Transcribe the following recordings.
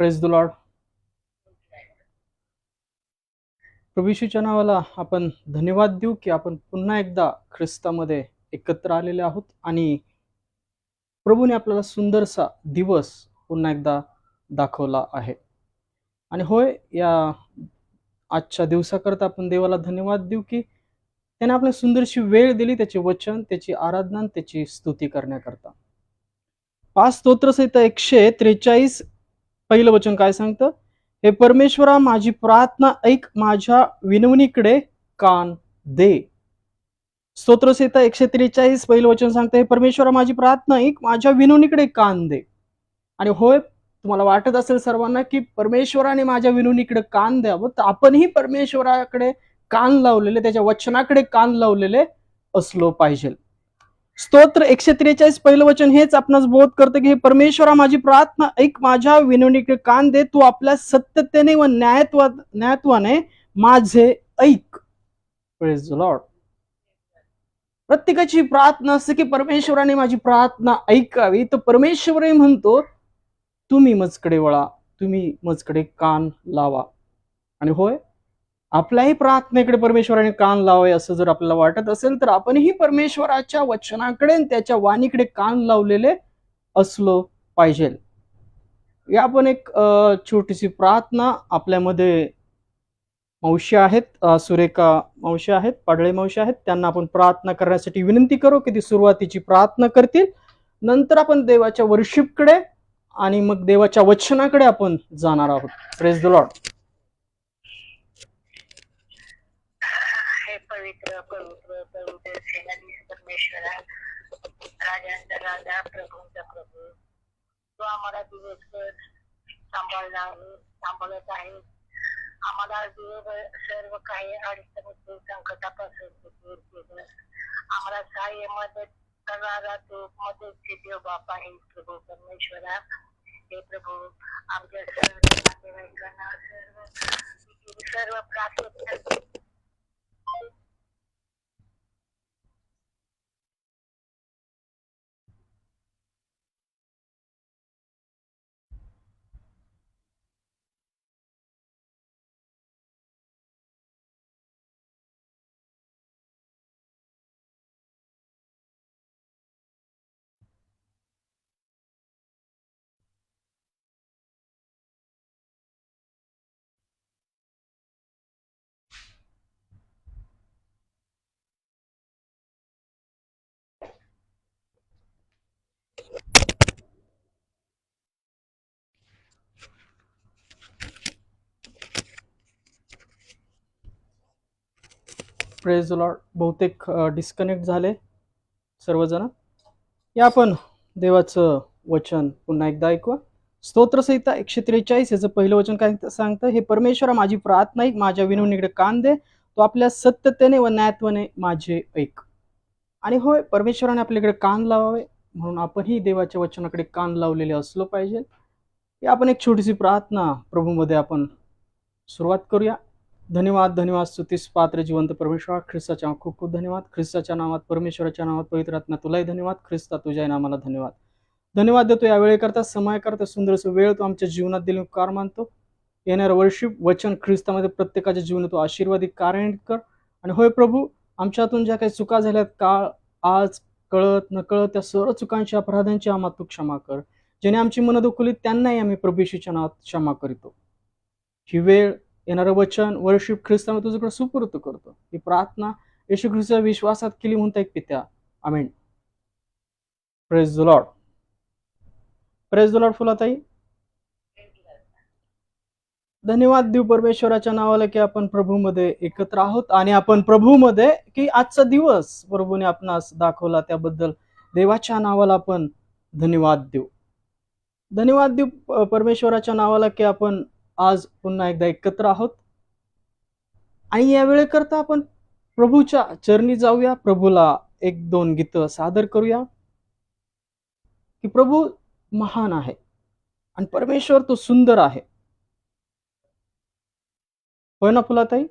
Praise the lord. प्रभू येशूच्या नावाला आपण धन्यवाद देऊ की आपण पुन्हा एकदा ख्रिस्तामध्ये एकत्र आलेले आहोत आणि प्रभूने आपल्याला सुंदरसा दिवस पुन्हा एकदा दाखवला आहे. आणि होय, या आजच्या दिवसाकरता आपण देवाला धन्यवाद देऊ की त्याने आपल्याला सुंदरशी वेळ दिली, त्याचे वचन, त्याची आराधना, त्याची स्तुती करण्याकरता. 5 स्तोत्रसहित 143 पहिलं वचन काय सांगतं? हे परमेश्वरा, माझी प्रार्थना ऐक, माझ्या विनवणीकडे कान दे. स्तोत्रसहिता 143 पहिलं वचन सांगतं, हे परमेश्वरा, माझी प्रार्थना ऐक, माझ्या विनवणीकडे कान दे. आणि होय, तुम्हाला वाटत असेल सर्वांना की परमेश्वराने माझ्या विनवणीकडे कान द्यावं, तर आपणही परमेश्वराकडे कान लावलेले, त्याच्या वचनाकडे कान लावलेले असलो पाहिजे. स्तोत्र 143 पहिलं वचन हेच आपणास बोध करतं की हे परमेश्वरा, माझी प्रार्थना ऐक, माझ्या विनवणीकडे कान दे, तू आपल्या सत्यतेने व न्यायत्वाने माझे ऐक. Praise the Lord. प्रत्येकाची प्रार्थना असते की परमेश्वराने माझी प्रार्थना ऐकावी. तर परमेश्वरही म्हणतो, तुम्ही मजकडे वळा, तुम्ही मजकडे कान लावा. आणि होय, आपल्याही प्रार्थनेकडे परमेश्वराने कान लावावे असं जर आपल्याला वाटत असेल, तर आपणही परमेश्वराच्या वचनाकडे, त्याच्या वाणीकडे कान लावलेले असलो पाहिजे. या आपण एक छोटीशी प्रार्थना आपल्यामध्ये मावशी आहेत, सुरेखा मावशी आहेत, पाडळे मावशी आहेत, त्यांना आपण प्रार्थना करण्यासाठी विनंती करू की ती सुरुवातीची प्रार्थना करतील. नंतर आपण देवाच्या वर्शिपकडे आणि मग देवाच्या वचनाकडे आपण जाणार आहोत. Praise the Lord. हे पवित्र पवित्र पवित्र सेनाधीश परमेश्वरा, राजांचा राजा, प्रभूंचा प्रभू, तो आम्हाला दिवसभर सांभाळला आहे, सांभाळत आहे. आम्हाला सर्व काही अडचणीतून, संकटापासून दूर केलं. आम्हाला सहाय्य मदत करणारा तो मदतचे देव बाप आहे. प्रभू परमेश्वरा, हे प्रभू, आमच्या सर्व नातेवाईकांना सर्व प्रार्थना प्रेज द लॉर्ड. बहुतेक डिस्कनेक्ट झाले सर्वजण. या आपण देवाचं वचन पुन्हा एकदा ऐकूया. स्तोत्रसहिता 143 याचं पहिलं वचन काय सांगतं? हे परमेश्वरा, माझी प्रार्थना ऐक, माझ्या विनवणीकडे कान दे, तो आपल्या सत्यतेने व न्यायत्वाने माझे ऐक. आणि होय, परमेश्वराने आपल्याकडे कान लावावे, म्हणून आपणही देवाच्या वचनाकडे कान लावलेले असलो पाहिजे. ही आपण एक छोटीशी प्रार्थना प्रभूमध्ये आपण सुरुवात करूया. धन्यवाद, धन्यवाद, स्तुतीस पात्र जिवंत परमेश्वर, ख्रिस्ताच्या खूप खूप धन्यवाद. ख्रिस्ताच्या नावात, परमेश्वराच्या नावात, पवित्र आत्मा तुलाही धन्यवाद. ख्रिस्ता, तुझ्या नामाला धन्यवाद. धन्यवाद देतो या वेळेकरता, समयाकरता, सुंदरसं वेळ तू आमच्या जीवनात दिली उपकार मानतो. येणारं वर्षिप वचन ख्रिस्तामध्ये प्रत्येकाच्या जीवनात तू आशीर्वादित कार्यान्वित कर. आणि होय प्रभू, आमच्यातून ज्या काही चुका झाल्यात काळ आज कळत नकळत, त्या सर्व चुकांची, अपराधांची आम्हा तू क्षमा कर. ज्याने आमची मनं दुखवली त्यांनाही आम्ही प्रभू येशूच्या नावात क्षमा करीतो. ही वेळ, येणारं वचन, वर्शिप ख्रिस्तामध्ये तुझ्याकडे सुपूर्त करतो. ही प्रार्थना येशू ख्रिस्ताच्या विश्वासात केली म्हणता एक पित्या, आमेन. Praise the lord. Praise the lord फुलाताई. धन्यवाद देऊ परमेश्वराच्या नावाला की आपण प्रभूमध्ये एकत्र आहोत आणि आपण प्रभूमध्ये की आजचा दिवस प्रभूने आपणास दाखवला, त्याबद्दल देवाच्या नावाला आपण धन्यवाद देऊ. धन्यवाद देऊ परमेश्वराच्या नावाला की आपण आज पुन्हा एकदा एकत्र आहोत. आणि या वेळेकरता आपण प्रभूच्या चरणी जाऊया, प्रभूला एक दोन गीतं सादर करूया की प्रभू महान आहे आणि परमेश्वर तो सुंदर आहे. होय ना फुलाताई?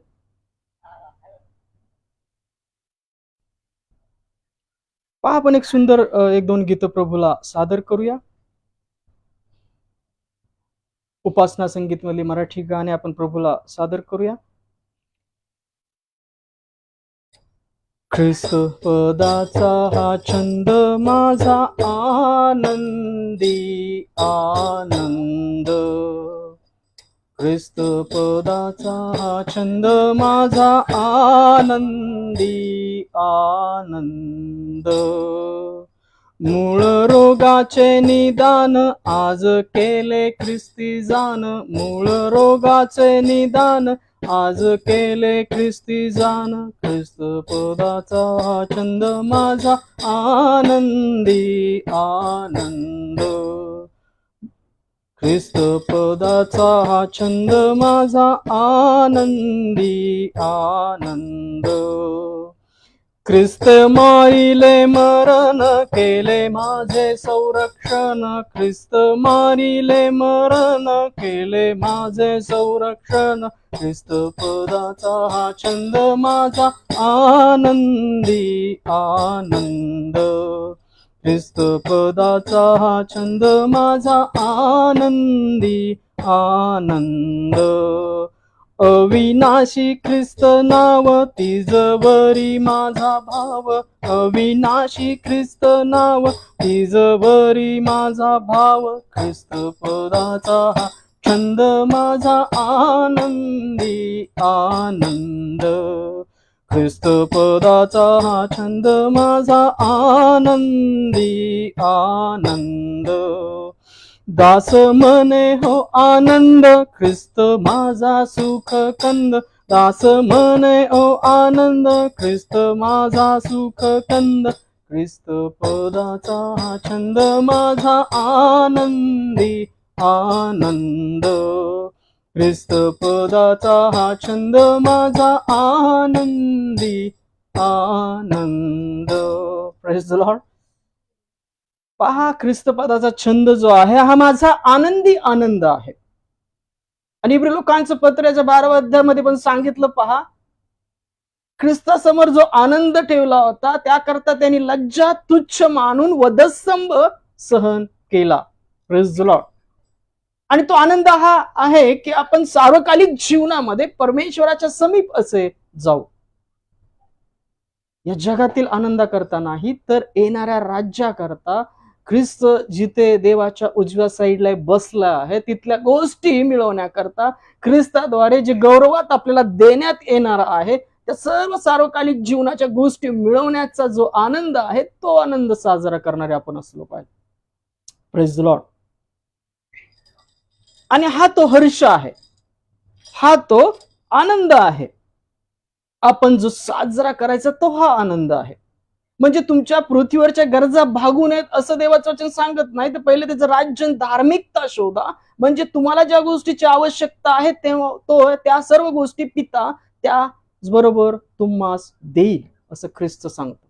पहा, आपण एक सुंदर एक दोन गीतं प्रभूला सादर करूया. उपासना संगीत मधली मराठी गाणे आपण प्रभूला सादर करूया. ख्रिस्त पदाचा हा छंद माझा आनंदी आनंद. ख्रिस्त पदाचा हा छंद माझा आनंदी आनंद. मूळ रोगाचे निदान आज केले ख्रिस्ती जान. मूळ रोगाचे निदान आज केले ख्रिस्ती जान. ख्रिस्त पदाचा हा छंद माझा आनंदी आनंद. ख्रिस्त पदाचा हा छंद माझा आनंदी आनंद. ख्रिस्त मारिले मरण केले माझे संरक्षण. ख्रिस्त मारिले मरण केले माझे संरक्षण. ख्रिस्त पदाचा हा छंद माझा आनंदी आनंद. ख्रिस्त पदाचा हा छंद माझा आनंदी आनंद. अविनाशी ख्रिस्त नाव तिजवरी माझा भाव. अविनाशी ख्रिस्त नाव तिजवरी माझा भाव. ख्रिस्त पदाचा हा छंद माझा आनंदी आनंद. ख्रिस्त पदाचा हा छंद माझा आनंदी आनंद. दास म्हणे हो आनंद ख्रिस्त माझा सुख कंद. दास म्हणे ओ आनंद ख्रिस्त माझा सुख कंद. ख्रिस्त पदाचा हा छंद माझा आनंदी आनंद. ख्रिस्त पदाचा हा छंद माझा आनंदी आनंद. Praise the Lord. पहा, ख्रिस्त पदाचा छंद जो आहे हा माझा आनंदी आनंद आहे. आणि इब्री लोकांचं पत्राच्या 12व्या अध्यायामध्ये पण सांगितलं, पहा, ख्रिस्तासमोर जो आनंद ठेवला होता त्याकरता त्यांनी लज्जा तुच्छ मानून वधस्तंभ सहन केला. Praise the Lord. आणि तो आनंद हा आहे की आपण सार्वकालिक जीवनामध्ये परमेश्वराच्या समीप असे जाऊ. या जगातील आनंदाकरता नाही तर येणाऱ्या राज्याकरता. ख्रिस्त जिथे देवाच्या उजव्या साईडला बसला आहे तिथल्या गोष्टी मिळवण्याकरता, ख्रिस्ताद्वारे जे गौरवात आपल्याला देण्यात येणार आहे त्या सर्व सार्वकालिक जीवनाच्या गोष्टी मिळवण्याचा जो आनंद आहे तो आनंद साजरा करणारे आपण असलो पाहिजे. Praise the Lord. आणि हा तो हर्ष आहे, हा तो आनंद आहे. आपण जो साजरा करायचा तो हा आनंद आहे. म्हणजे तुमच्या पृथ्वीवरच्या गरजा भागू नयेत असं देवाचं वचन सांगत नाही, तर पहिले त्याचं राज्य धार्मिकता शोधा. म्हणजे तुम्हाला ज्या गोष्टीची आवश्यकता आहे तो त्या सर्व गोष्टी पिता त्याचबरोबर तुम्हास देईल असं ख्रिस्त सांगतो.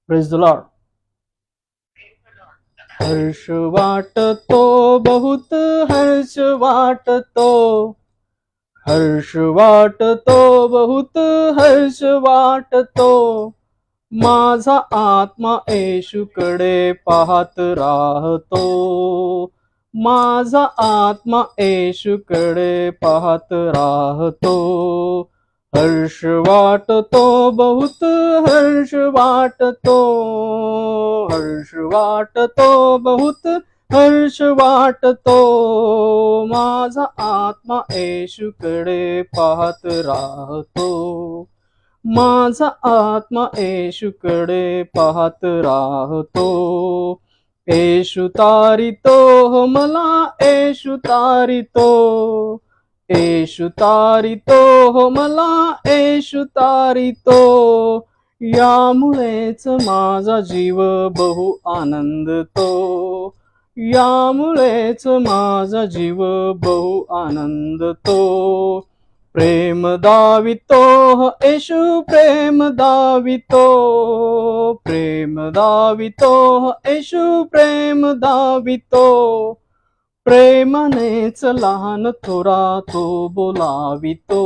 Praise the Lord. हर्ष वाटतो बहुत हर्ष वाटतो. हर्ष वाटतो बहुत हर्ष वाटतो. माझा आत्मा येशूकडे पाहत राहतो. माझा आत्मा येशूकडे पाहत राहतो. हर्ष वाटतो बहुत हर्ष वाटतो. हर्ष वाटतो बहुत हर्ष वाटतो. माझा आत्मा येशूकडे पाहत राहतो. माझा आत्मा येशूकडे पाहत राहतो. येशू तारितो मला येशू तारितो. येशू तारितो मला येशू तारितो. यामुळेच माझा जीव बहु आनंदतो. यामुळेच माझा जीव बहु आनंदतो. प्रेम दावितो येशू प्रेम दावितो. प्रेम दावितो येशू प्रेम दावितो. प्रेमानेच लहान थोरा तो बोलावितो.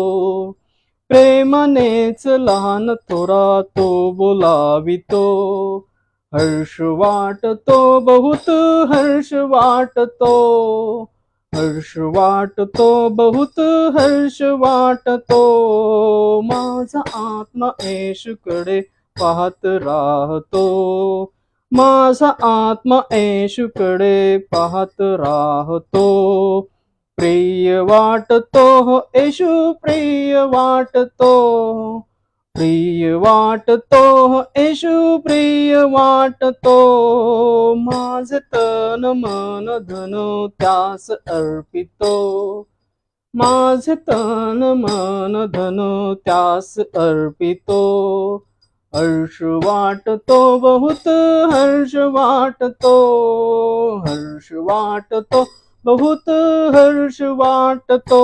प्रेमानेच लहान थोरा तो बोलावितो. हर्ष वाटतो बहुत हर्ष वाटतो. हर्ष वाटतो बहुत हर्ष वाटतो, माझा आत्मा येशूकडे पाहत राहतो, माझा आत्मा येशूकडे पाहत राहतो. प्रिय वाटतो येशू प्रिय वाटतो, प्रिय वाटतो येशू प्रिय वाटतो, माझे तन मन धन त्यास अर्पितो, माझे तन मन धन त्यास अर्पितो. हर्ष वाटतो बहुत हर्ष वाटतो, हर्ष वाटतो बहुत हर्ष वाटतो,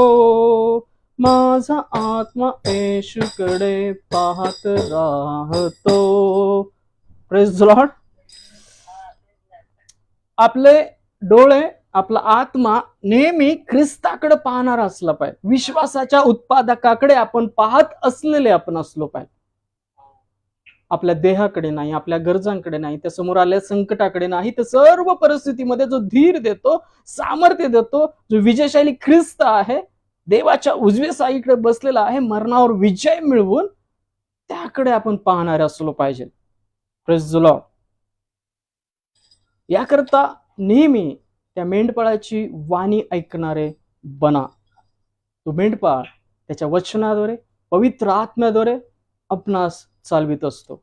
माझा आत्मा येशूकडे पाहत राहतो. Praise the Lord. आपले डोळे, आपला आत्मा नेहमी ख्रिस्ताकडे पाहणारा असला पाहिजे, विश्वासाच्या उत्पादकाकडे आपण पाहत असलेले आपण असलो पाहिजे. आपल्या देहाकडे नाही, आपल्या गरजांकडे नाही, त्या समोर आलेल्या संकटाकडे नाही, तर सर्व परिस्थितीमध्ये जो धीर देतो, सामर्थ्य देतो, जो विजयशाली ख्रिस्त आहे, देवाच्या उजव्या साईकडे बसलेला आहे, मरणावर विजय मिळवून, त्याकडे आपण पाहणारे असलो पाहिजे. Praise the Lord. याकरता नेहमी त्या मेंढपाळाची वाणी ऐकणारे बना. तो मेंढपाळ त्याच्या वचनाद्वारे, पवित्र आत्म्याद्वारे आपणास चालवित असतो.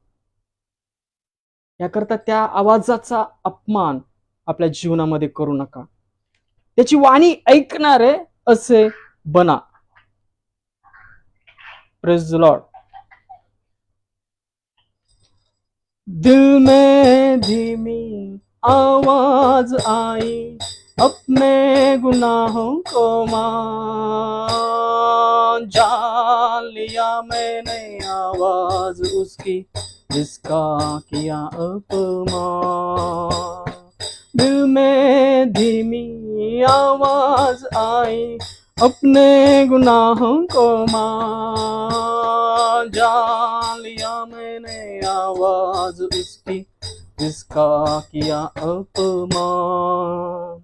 याकरता त्या आवाजाचा अपमान आपल्या जीवनामध्ये करू नका. त्याची वाणी ऐकणारे असे बना. Praise the Lord. दिल में धीमी आवाज आई, अपने गुनाहों को मान, जान लिया मैंने आवाज उसकी, जिसका किया अपमान. दिल में धीमी आवाज आई, अपने गुनाहों को मान, जान लिया मैंने आवाज उसकी, जिसका किया अपमान.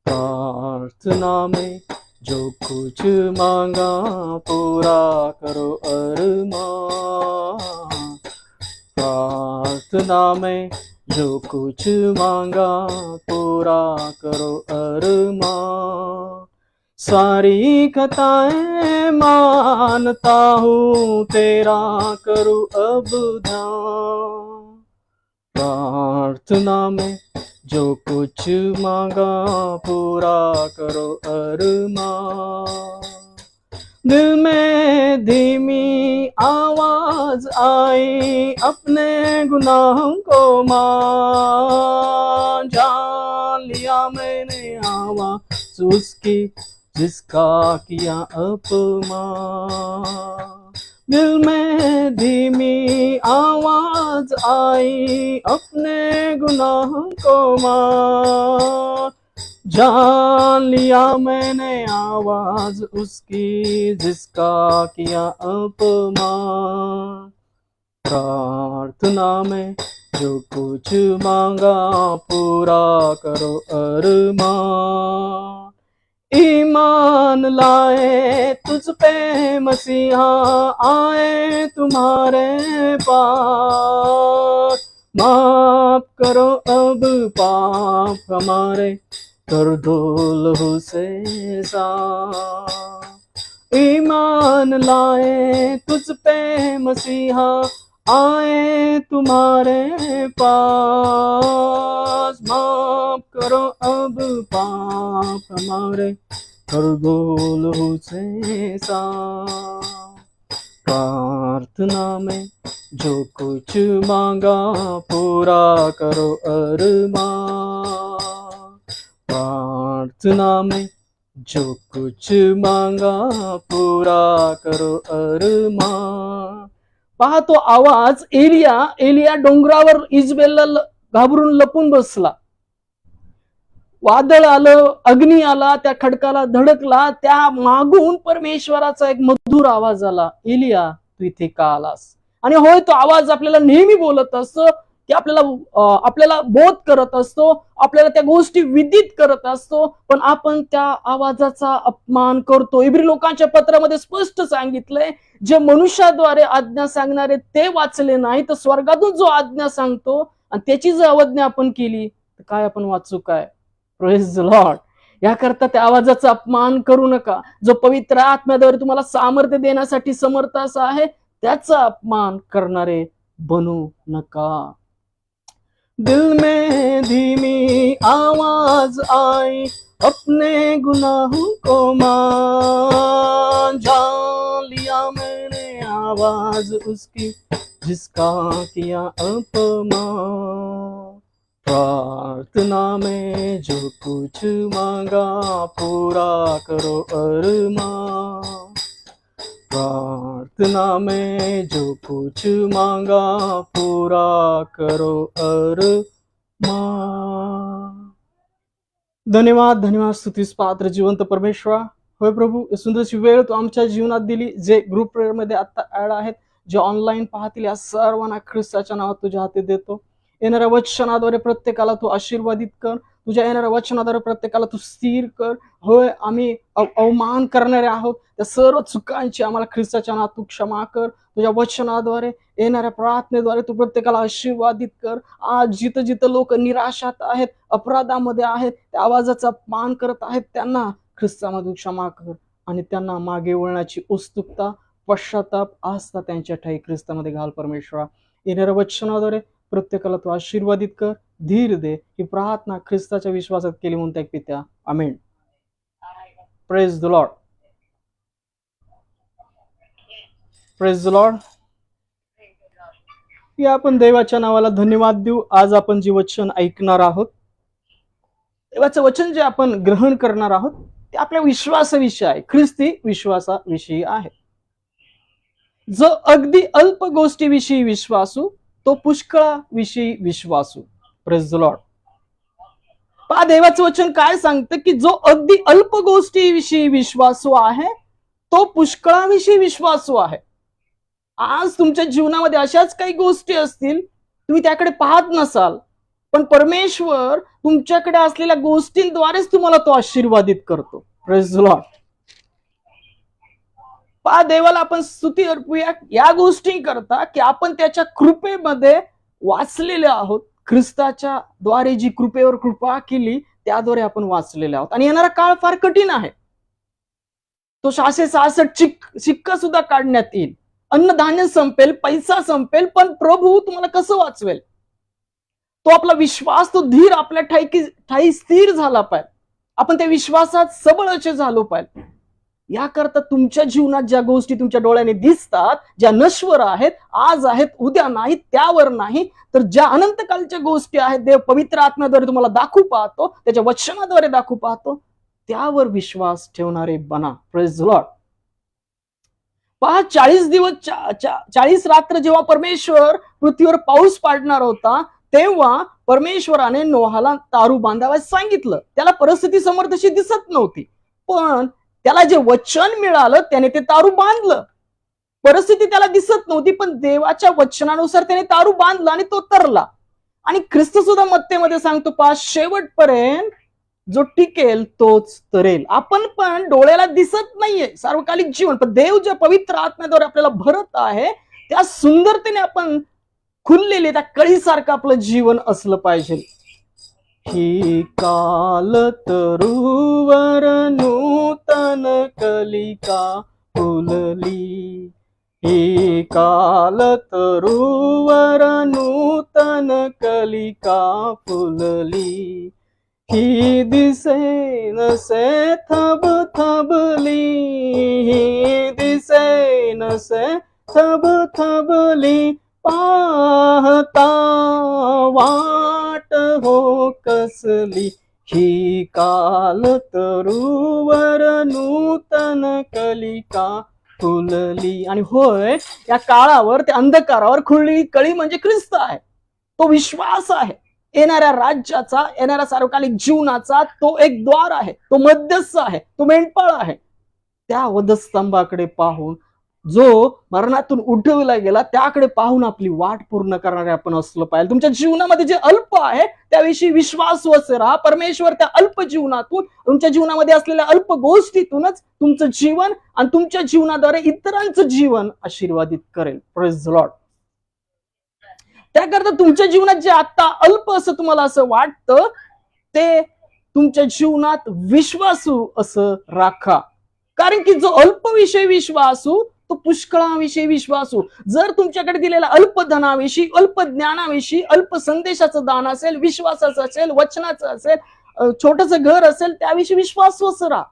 प्रार्थना में जो कुछ मांगा पूरा करो अरमान, प्रार्थना में जो कुछ मांगा पूरा करो अरमान. सारी खताएं मानता हूँ, तेरा करूँ अब ध्यान. प्रार्थना में जो कुछ मांगा पूरा करो अरमान. दिल में धीमी आवाज आई, अपने गुनाहों को मान, जान लिया मैंने आवाज उसकी, जिसका किया अपमान. दिल में धीमी आवाज आई, अपने गुनाहों को मान, जान लिया मैंने आवाज उसकी, जिसका किया अपमान. प्रार्थना में जो कुछ मांगा पूरा करो अरमान. ईमान लाए तुझ पे मसीहा, आए तुम्हारे पास, माफ करो अब पाप हमारे, कर दो लहू से साफ. ईमान लाए तुझ पे मसीहा, आए तुम्हारे पास, माफ करो अब पाप हमारे, कर दो लहू से साफ. प्रार्थना में जो कुछ मांगा पूरा करो अरमान. प्रार्थना में जो कुछ मांगा पूरा करो अरमान. पहा तो आवाज. एलिया डोंगरावर इजबेलला घाबरून लपून बसला. वादळ आलं, अग्नी आला, त्या खडकाला धडकला, त्या मागून परमेश्वराचा एक मधुर आवाज आला, एलिया तू इथे का आलास? आणि होय, तो आवाज आपल्याला नेहमी बोलत असतो, की आपल्याला बोध करत असतो, आपल्याला त्या गोष्टी विदित करत असतो, पण आपण त्या आवाजाचा अपमान करतो. इब्री लोकांच्या पत्रामध्ये स्पष्ट सांगितलंय, जे मनुष्याद्वारे आज्ञा सांगणारे ते वाचले नाही, तर स्वर्गातून जो आज्ञा सांगतो आणि त्याची जर अवज्ञा आपण केली तर काय आपण वाचू काय? Praise the Lord. याकरता त्या आवाजाचा अपमान करू नका. जो पवित्र आत्म्याद्वारे तुम्हाला सामर्थ्य देण्यासाठी समर्थ असा आहे, त्याचा अपमान करणारे बनू नका. दिल में धीमी आवाज आई, अपने गुनाहों को मान, जान लिया मैंने आवाज उसकी, जिसका किया अपमान. प्रार्थना में जो कुछ मांगा, पूरा करो अरमान. प्रार्थना में जो कुछ मांगा, पूरा करो अरमान. धन्यवाद, धन्यवाद. स्तुतीस पात्र जिवंत परमेश्वरा. होय प्रभू, सुंदरशी वेळ तू आमच्या जीवनात दिली. जे ग्रुप प्रेयर मध्ये आता ऍड आहेत, जे ऑनलाईन पाहतील, या सर्वांना ख्रिस्ताच्या नावात तुझ्या हाती देतो. येणाऱ्या वचनाद्वारे प्रत्येकाला तू आशीर्वादित कर. तुझ्या येणाऱ्या वचनाद्वारे प्रत्येकाला तू स्थिर कर. होय, आम्ही अवमान करणारे आहोत, त्या सर्व चुकांची आम्हाला ख्रिस्ताच्या नावात तू क्षमा कर. तुझ्या वचनाद्वारे, येणाऱ्या प्रार्थनेद्वारे तू प्रत्येकाला आशीर्वादित कर. आज जिथं जिथं लोक निराशात आहेत, अपराधामध्ये आहेत, त्या आवाजाचा अपमान करत आहेत, त्यांना ख्रिस्तामध्ये क्षमा कर आणि त्यांना मागे वळण्याची उत्सुकता, पश्चाताप, आस्था त्यांच्या ठाई ख्रिस्तामध्ये घाल परमेश्वरा. येणाऱ्या वचनाद्वारे प्रत्येकाला तू आशीर्वादित कर, धीर दे. ही प्रार्थना ख्रिस्ताच्या विश्वासात केली म्हणून त्या पित्या, आमेन. Praise the lord. Praise the lord. या आपण देवाच्या नावाला धन्यवाद देऊ. आज आपण जे वचन ऐकणार आहोत, देवाचं वचन जे आपण ग्रहण करणार आहोत, ते आपल्या विश्वासाविषयी आहे, ख्रिस्ती विश्वासाविषयी आहे. जो अगदी अल्प गोष्टीविषयी विश्वासू, तो पुष्कळाविषयी विश्वासू. Praise the Lord. पहा, देवाचं वचन काय सांगतं की जो अगदी अल्प गोष्टीविषयी विश्वासू आहे, तो पुष्कळाविषयी विश्वासू आहे. आज तुमच्या जीवनामध्ये अशाच काही गोष्टी असतील, तुम्ही त्याकडे पाहत नसाल, पण परमेश्वर तुमच्याकडे असलेल्या गोष्टींद्वारेच तुम्हाला तो आशीर्वादित करतो. Praise the Lord. पहा, देवाला आपण स्तुती अर्पूया या गोष्टी करता की आपण त्याच्या कृपेमध्ये वाचलेले आहोत. ख्रिस्ताच्या द्वारे जी कृपेवर कृपा केली, त्याद्वारे आपण वाचलेले आहोत. आणि येणारा काळ फार कठीण आहे. तो 666 शिक्का सुद्धा काढण्यात येईल. अन्नधान्य संपेल, पैसा संपेल, पण प्रभू तुम्हाला कसं वाचवेल? तो आपला विश्वास, तो धीर आपल्या ठाई स्थिर झाला पाहिजे. आपण त्या विश्वासात सबळचे झालो पाहिजे. याकरता तुमच्या जीवनात ज्या गोष्टी तुमच्या डोळ्याने दिसतात, ज्या नश्वर आहेत, आज आहेत, उद्या नाही, त्यावर नाही, तर ज्या अनंतकालच्या गोष्टी आहेत, देव पवित्र आत्म्याद्वारे तुम्हाला दाखवू पाहतो, त्याच्या वचनाद्वारे दाखवू पाहतो, त्यावर विश्वास ठेवणारे बना. Praise the Lord. पहा, 40 दिवस 40 रात्र जेव्हा परमेश्वर पृथ्वीवर पाऊस पाडणार होता, तेव्हा परमेश्वराने नोहाला तारू बांधावयास सांगितलं. त्याला परिस्थिती समोर तशी दिसत नव्हती, पण त्याला जे वचन मिळालं त्याने ते तारू बांधलं. परिस्थिती त्याला दिसत नव्हती, पण देवाच्या वचनानुसार त्याने तारू बांधला आणि तो तरला. आणि ख्रिस्त सुद्धा मत्तेमध्ये सांगतो, पहा, शेवटपर्यंत जो टिकेल तोच तरेल. आपण पण डोळ्याला दिसत नाहीये सार्वकालिक जीवन, पण देव ज्या पवित्र आत्म्याद्वारे आपल्याला भरत आहे, त्या सुंदरतेने आपण खुललेले, त्या कळीसारखं आपलं जीवन असलं पाहिजे. ही काल तरुवर नूतन कलिका फुलली, ही काल तरुवर नूतन कलिका फुलली, ही दिसे नसे थब थबली, ही दिसे नसे थब थबली, पाहता वाट हो कसली, ही काल तरुवर नूतन कलिका फुलली. आणि होय, या काळावर, त्या अंधकारावर खुलली कळी म्हणजे ख्रिस्त आहे. तो विश्वास आहे. येणाऱ्या राज्याचा, येणाऱ्या सार्वकालिक जीवनाचा तो एक द्वार आहे, तो मध्यस्थ आहे, तो मेंढपाळ आहे. त्या वधस्तंभाकडे पाहून जो मरणातून उठवला गेला त्याकडे पाहून आपली वाट पूर्ण करणारे आपण असलं पाहिजे. तुमच्या जीवनामध्ये जे अल्प आहे त्याविषयी विश्वासू असे राहा. परमेश्वर त्या अल्प जीवनातून, तुमच्या जीवनामध्ये असलेल्या अल्प गोष्टीतूनच तुमचं जीवन आणि तुमच्या जीवनाद्वारे इतरांचं जीवन आशीर्वादित करेल. Praise the Lord. त्याकरता तुमच्या जीवनात जे आता अल्प असं तुम्हाला असं वाटतं ते तुमच्या जीवनात विश्वासू असं राखा. कारण की जो अल्पविषयी विश्वासू तो पुष्कळाविषयी विश्वासू. जर तुमच्याकडे दिलेल्या अल्प धनाविषयी, अल्प ज्ञानाविषयी, अल्प संदेशाचं दान असेल, विश्वासाचं असेल, वचनाचं असेल, छोटंसं घर असेल, त्याविषयी विश्वासू असं राहा.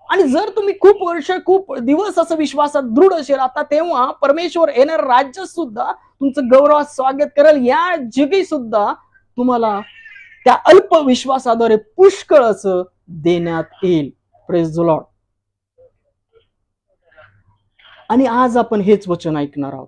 आणि जर तुम्ही खूप वर्ष, खूप दिवस असं विश्वासात दृढ असेल आता, तेव्हा परमेश्वर येणार राज्य सुद्धा तुमचं गौरवात स्वागत करेल. या जगी सुद्धा तुम्हाला त्या अल्प विश्वासाद्वारे पुष्कळ असं देण्यात येईल. Praise the Lord. आणि आज आपण हेच वचन ऐकणार आहोत.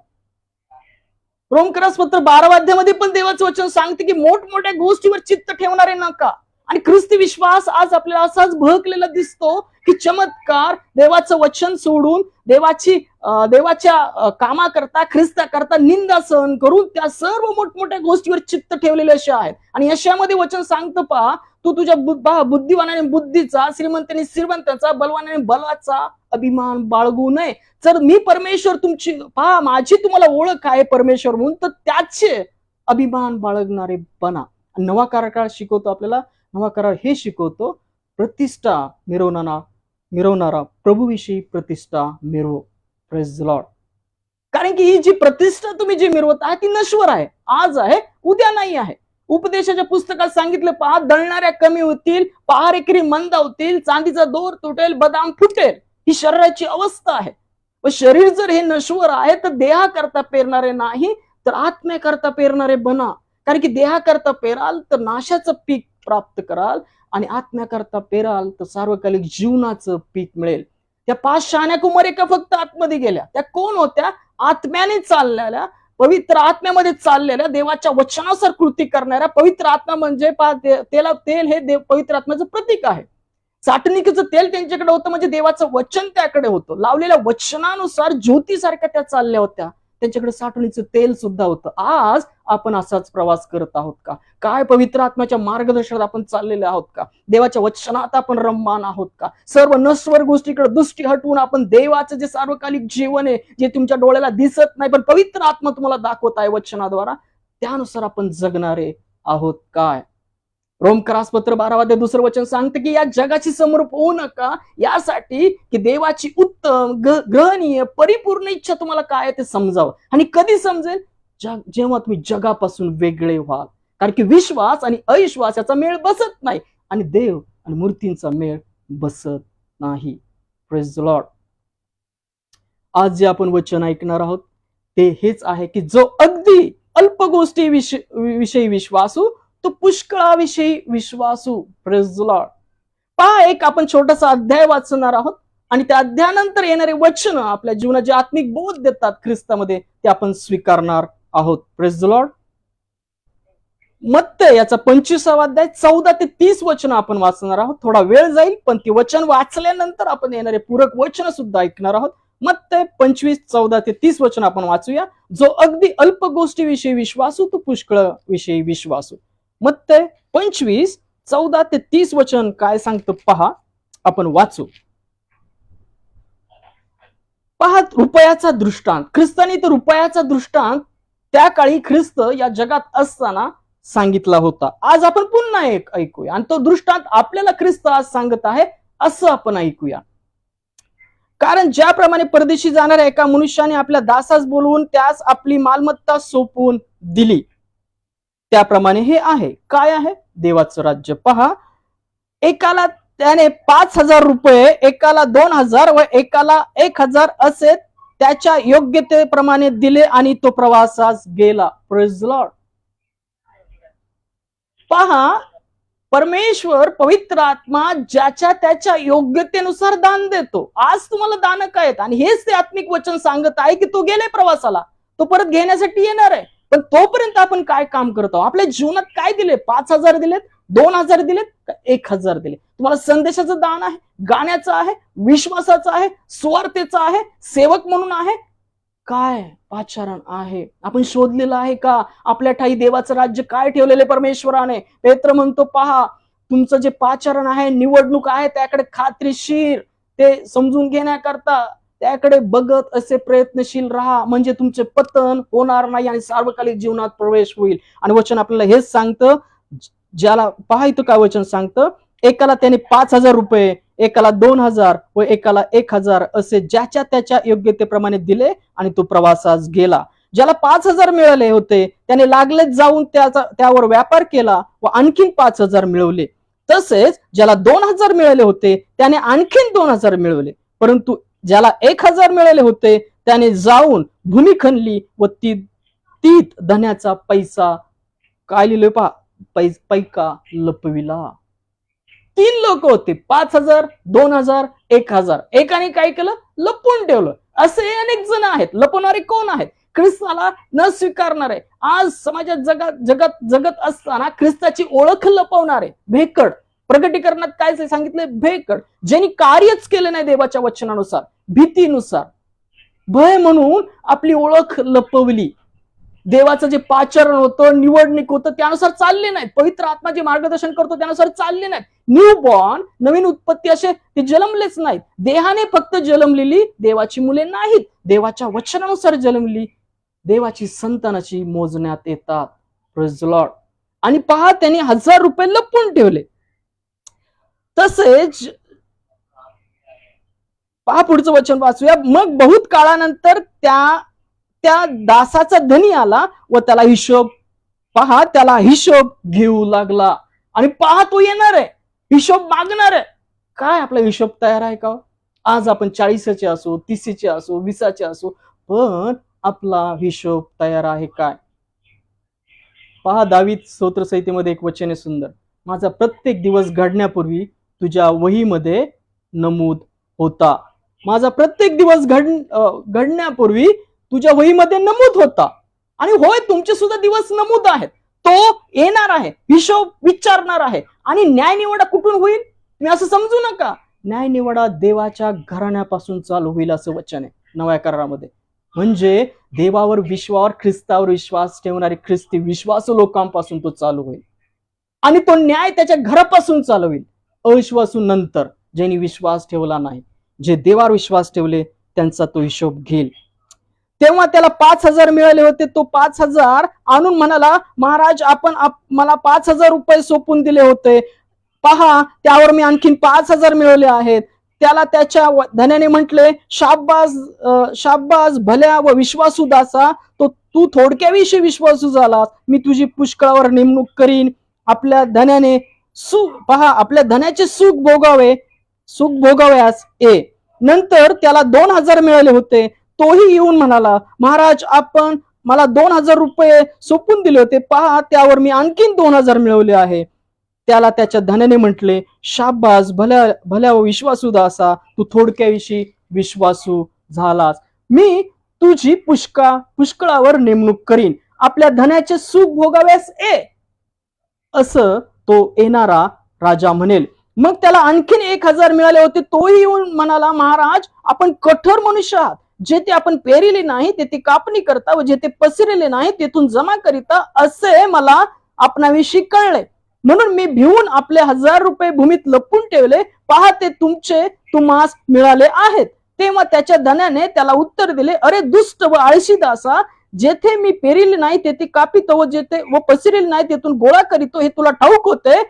रोमकरास पत्र 12 अध्यायामध्ये पण देवाचं वचन सांगते की मोठमोठ्या गोष्टीवर चित्त ठेवणारे नका. आणि ख्रिस्ती विश्वास आज आपल्याला असाच भडकलेला दिसतो की चमत्कार, देवाचं वचन सोडून, देवाच्या कामाकरता, ख्रिस्ताकरता निंदा सहन करून त्या सर्व मोठमोठ्या गोष्टीवर चित्त ठेवलेले असे आहेत. आणि यशामध्ये वचन सांगतं, पहा, तू तुझ्या बुद्धिवानाने बुद्धीचा, श्रीमंताने श्रीमंताचा, बलवानाने बलाचा अभिमान बाळगू नये. जर मी परमेश्वर तुमची, पहा, माझी तुम्हाला ओळख आहे परमेश्वर म्हणून, तर त्याचे अभिमान बाळगणारे बना. नवा करार शिकवतो आपल्याला. नवा करार हे शिकवतो, प्रतिष्ठा मिरवणारा प्रभूविषयी प्रतिष्ठा मिरव. Praise the Lord. कारण की ही जी प्रतिष्ठा तुम्ही जी मिरवत आहे ती नश्वर आहे, आज आहे, उद्या नाही आहे. उपदेशाच्या पुस्तकात सांगितलं, पहा, दळणाऱ्या कमी होतील, पहारेकरी मंदावतील, चांदीचा दोर तुटेल, बदाम फुटेल. ही शरीराची अवस्था आहे. व शरीर जर हे नश्वर आहे तर देहाकरता पेरणारे नाही तर आत्म्याकरता पेरणारे बना. कारण की देहाकरता पेराल तर नाशाचं पीक प्राप्त कराल आणि आत्म्याकरता पेराल तर सार्वकालिक जीवनाचं पीक मिळेल. त्या 5 शहाण्या कुमारी का फक्त आतमध्ये गेल्या? त्या कोण होत्या? आत्म्याने चाललेल्या, पवित्र आत्म्यामध्ये चाललेल्या, देवाच्या वचनानुसार कृती करणाऱ्या. पवित्र आत्मा म्हणजे तेल हे पवित्र आत्म्याचं प्रतीक आहे. साठणीचं तेल त्यांच्याकडे होतं म्हणजे देवाचं वचन त्याकडे होतं. लावलेल्या वचनानुसार ज्योतीसारख्या त्या चालल्या होत्या. त्यांच्याकडे साठणीचं तेल सुद्धा होतं. आज आपण असाच प्रवास करत आहोत का? काय पवित्र आत्म्याच्या मार्गदर्शनात आपण चाललेले आहोत का? देवाच्या वचनात आपण रममान आहोत का? सर्व नश्वर गोष्टीकडे दृष्टी हटवून आपण देवाचं जे सार्वकालिक जीवन आहे, जे तुमच्या डोळ्याला दिसत नाही पण पवित्र आत्मा तुम्हाला दाखवत आहे वचनाद्वारा, त्यानुसार आपण जगणारे आहोत काय? रोमकरास पत्र 12 अध्याय 2 वचन सांगते की या जगाची समरूप होऊ नका, यासाठी की देवाची उत्तम, ग्रहणीय, परिपूर्ण इच्छा तुम्हाला काय आहे ते समजावं. आणि कधी समजेल? जेव्हा तुम्ही जगापासून वेगळे व्हाल. कारण की विश्वास आणि अविश्वास याचा मेळ बसत नाही आणि देव आणि मूर्तींचा मेळ बसत नाही. Praise the Lord. आज जे आपण वचन ऐकणार आहोत ते हेच आहे की जो अगदी अल्प गोष्टी विषयी विश्वासू तो पुष्कळाविषयी विश्वासू. Praise the Lord. पहा, एक आपण छोटासा अध्याय वाचणार आहोत आणि त्या अध्यायानंतर येणारे वचन आपल्या जीवनात जे आत्मिक बोध देतात ख्रिस्तामध्ये ते आपण स्वीकारणार आहोत. Praise the Lord. मत्तय याचा 25वा अध्याय 14 ते 30 वचन आपण वाचणार आहोत. थोडा वेळ जाईल पण ती वचन वाचल्यानंतर आपण येणारे पूरक वचन सुद्धा ऐकणार आहोत. मत्तय 25, 14 ते 30 वचन आपण वाचूया. जो अगदी अल्प गोष्टीविषयी विश्वासू तो पुष्कळ विषयी विश्वासू. मत्तय 25, 14 ते 30 वचन काय सांगतं पहा, आपण वाचू. पहा, रुपयाचा दृष्टांत. ख्रिस्तानी तर रुपयाचा दृष्टांत त्या काळी ख्रिस्त या जगात असताना सांगितला होता. आज आपण पुन्हा एक ऐकूया आणि तो दृष्टांत आपल्याला ख्रिस्त आज सांगत आहे असं आपण ऐकूया. कारण ज्याप्रमाणे परदेशी जाणाऱ्या एका मनुष्याने आपल्या दासास बोलवून त्यास आपली मालमत्ता सोपवून दिली, त्याप्रमाणे हे आहे. काय आहे? देवाचं राज्य. पहा, एकाला त्याने 5,000 रुपये, एकाला 2,000 व एकाला 1,000 असे त्याच्या योग्यतेप्रमाणे दिले आणि तो प्रवासास गेला. Praise the Lord. पहा, परमेश्वर पवित्र आत्मा ज्याच्या त्याच्या योग्यतेनुसार दान देतो. आज तुम्हाला दान काय आहेत आणि हेच ते आत्मिक वचन सांगत आहे की तो गेले प्रवासाला, तो परत घेण्यासाठी येणार आहे. पण तोपर्यंत आपण काय काम करतो? आपल्या जीवनात काय दिले? 5,000 दिलेत, 2,000 दिलेत, 1,000 दिले? तुम्हाला संदेशाचं दान आहे, गाण्याचं आहे, विश्वासाचं आहे, स्वार्थेचं आहे, सेवक म्हणून आहे. काय पाचारण आहे? आपण शोधलेलं आहे का? आपल्या ठाई देवाचं राज्य काय ठेवलेलं आहे परमेश्वराने? पेत्र म्हणतो, पहा तुमचं जे पाचारण आहे, निवडणूक आहे, त्याकडे खात्रीशीर ते समजून घेण्याकरता त्याकडे बघत असे प्रयत्नशील राहा, म्हणजे तुमचे पतन होणार नाही आणि सार्वकालिक जीवनात प्रवेश होईल. आणि वचन आपल्याला हेच सांगतं, ज्याला पहा इथं काय वचन सांगतं, एकाला त्याने 5,000 रुपये, एकाला 2,000 व एकाला 1,000 असे ज्याच्या त्याच्या योग्यतेप्रमाणे दिले आणि तो प्रवासास गेला. ज्याला 5,000 मिळाले होते त्याने लागलेच जाऊन त्यावर व्यापार केला व आणखीन 5,000 मिळवले. तसेच ज्याला 2,000 मिळाले होते त्याने आणखीन 2,000 मिळवले. परंतु ज्याला 1,000 मिळाले होते त्याने जाऊन भूमी खणली व तीत धन्याचा पैसा काय लिहिलं पहा, पैका लपविला. 3 लोक होते, 5,000, 2,000, 1,000. एकाने काय केलं? लपवून ठेवलं. असे अनेक जण आहेत. लपवणारे कोण आहेत? ख्रिस्ताला न स्वीकारणारे, आज समाजात जगत असताना ख्रिस्ताची ओळख लपवणारे, भेकड. प्रकटीकरणात काय सांगितलंय? भेकड, ज्यांनी कार्यच केलं नाही देवाच्या वचनानुसार, भीतीनुसार, भय म्हणून आपली ओळख लपवली. देवाचं जे पाचारण होतं, निवडणूक होतं, त्यानुसार चालले नाहीत. पवित्र आत्मा जे मार्गदर्शन करतो त्यानुसार चालले नाहीत. न्यू बॉर्न, नवीन उत्पत्ती असे ते जन्मलेच नाहीत. देहाने फक्त जन्मलेली देवाची मुले नाहीत, देवाच्या वचनानुसार जन्मली देवाची संतानाची मोजण्यात येतात. Praise the Lord. आणि पहा, त्यांनी 1,000 रुपये लपवून ठेवले. तसेच पहा पुढचं वचन वाचूया. मग बहुत काळानंतर त्या दासाचा धनी आला व त्याला हिशोब घेऊ लागला. आणि पहा, तो येणार आहे, हिशोब मागणार आहे. काय आपला हिशोब तयार आहे का? आज आपण 40चे असो, 30चे असो, 20चे असो, पण आपला हिशोब तयार आहे काय? पहा, दावीद स्तोत्र संहितेमध्ये एक वचन आहे सुंदर. माझा प्रत्येक दिवस घडण्यापूर्वी तुझ्या वहीमध्ये नमूद होता. माझा प्रत्येक दिवस घडण्यापूर्वी तुझ्या वहीमध्ये नमूद होता. आणि होय, तुमचे सुद्धा दिवस नमूद आहेत. तो येणार आहे, हिशोब विचारणार आहे. आणि न्याय निवडा कुठून होईल? तुम्ही असं समजू नका. न्याय निवडा देवाच्या घराण्यापासून चालू होईल असं वचन आहे नव्या करारामध्ये. म्हणजे देवावर, विश्वावर, ख्रिस्तावर विश्वास ठेवणारे ख्रिस्ती विश्वासू लोकांपासून तो चालू होईल. आणि तो न्याय त्याच्या घरापासून चालू होईल. अविश्वासू नंतर, ज्यांनी विश्वास ठेवला नाही, जे देवावर विश्वास ठेवले त्यांचा तो हिशोब घेईल. तेव्हा त्याला 5,000 मिळाले होते. तो 5,000 आणून म्हणाला, महाराज आपण मला 5,000 रुपये सोपून दिले होते, पहा त्यावर मी आणखीन 5,000 मिळवले आहेत. त्याला त्याच्या धन्याने म्हटले, शाब्बास भल्या व विश्वासू दासा, तो तू थोडक्याविषयी विश्वासू झालास, मी तुझी पुष्कळावर नेमणूक करीन. आपल्या धन्याने पहा, आपल्या धन्याचे सुख भोगावयास ये. नंतर त्याला 2,000 मिळाले होते. तोही येऊन म्हणाला, महाराज आपण मला 2,000 रुपये सोपून दिले होते, पहा त्यावर मी आणखीन 2,000 मिळवले आहे. त्याला त्याच्या धन्याने म्हटले, शाब्बास भल्या व विश्वासू दासा, तू थोडक्याविषयी विश्वासू झालास, मी तुझी पुष्कळावर नेमणूक करीन. आपल्या धन्याचे सुख भोगाव्यास ये, असं तो येणारा राजा म्हणेल. मग त्याला आणखीन 1,000 मिळाले होते. तोही येऊन म्हणाला, महाराज आपण कठोर मनुष्य आहात, जेथे आपण पेरिले नाही तेथे कापणी करता व जेथे पसरले नाही तेथून जमा करिता, असे मला आपणाविषयी कळले. म्हणून मी भिवून आपले 1,000 रुपये भूमीत लपवून ठेवले, पहा ते तुम्हास मिळाले आहेत. तेव्हा त्याच्या धन्याने त्याला उत्तर दिले, अरे दुष्ट व आळशी दासा, जेथे मी पेरिले नाही तेथे कापितो व पसरले नाही तेथून गोळा करीतो, हे तुला ठाऊक होते.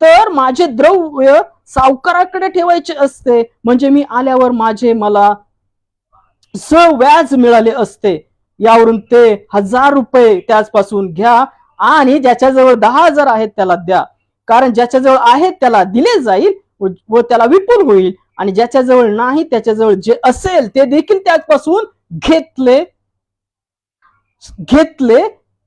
तर माझे द्रव्य सावकाराकडे ठेवायचे असते, म्हणजे मी आल्यावर मला व्याज मिळाले असते. यावरून ते 1,000 रुपये त्याचपासून घ्या आणि ज्याच्याजवळ 10,000 आहेत त्याला द्या. कारण ज्याच्याजवळ आहेत त्याला दिले जाईल व त्याला विपुल होईल, आणि ज्याच्याजवळ नाही त्याच्याजवळ जे असेल ते देखील त्याचपासून घेतले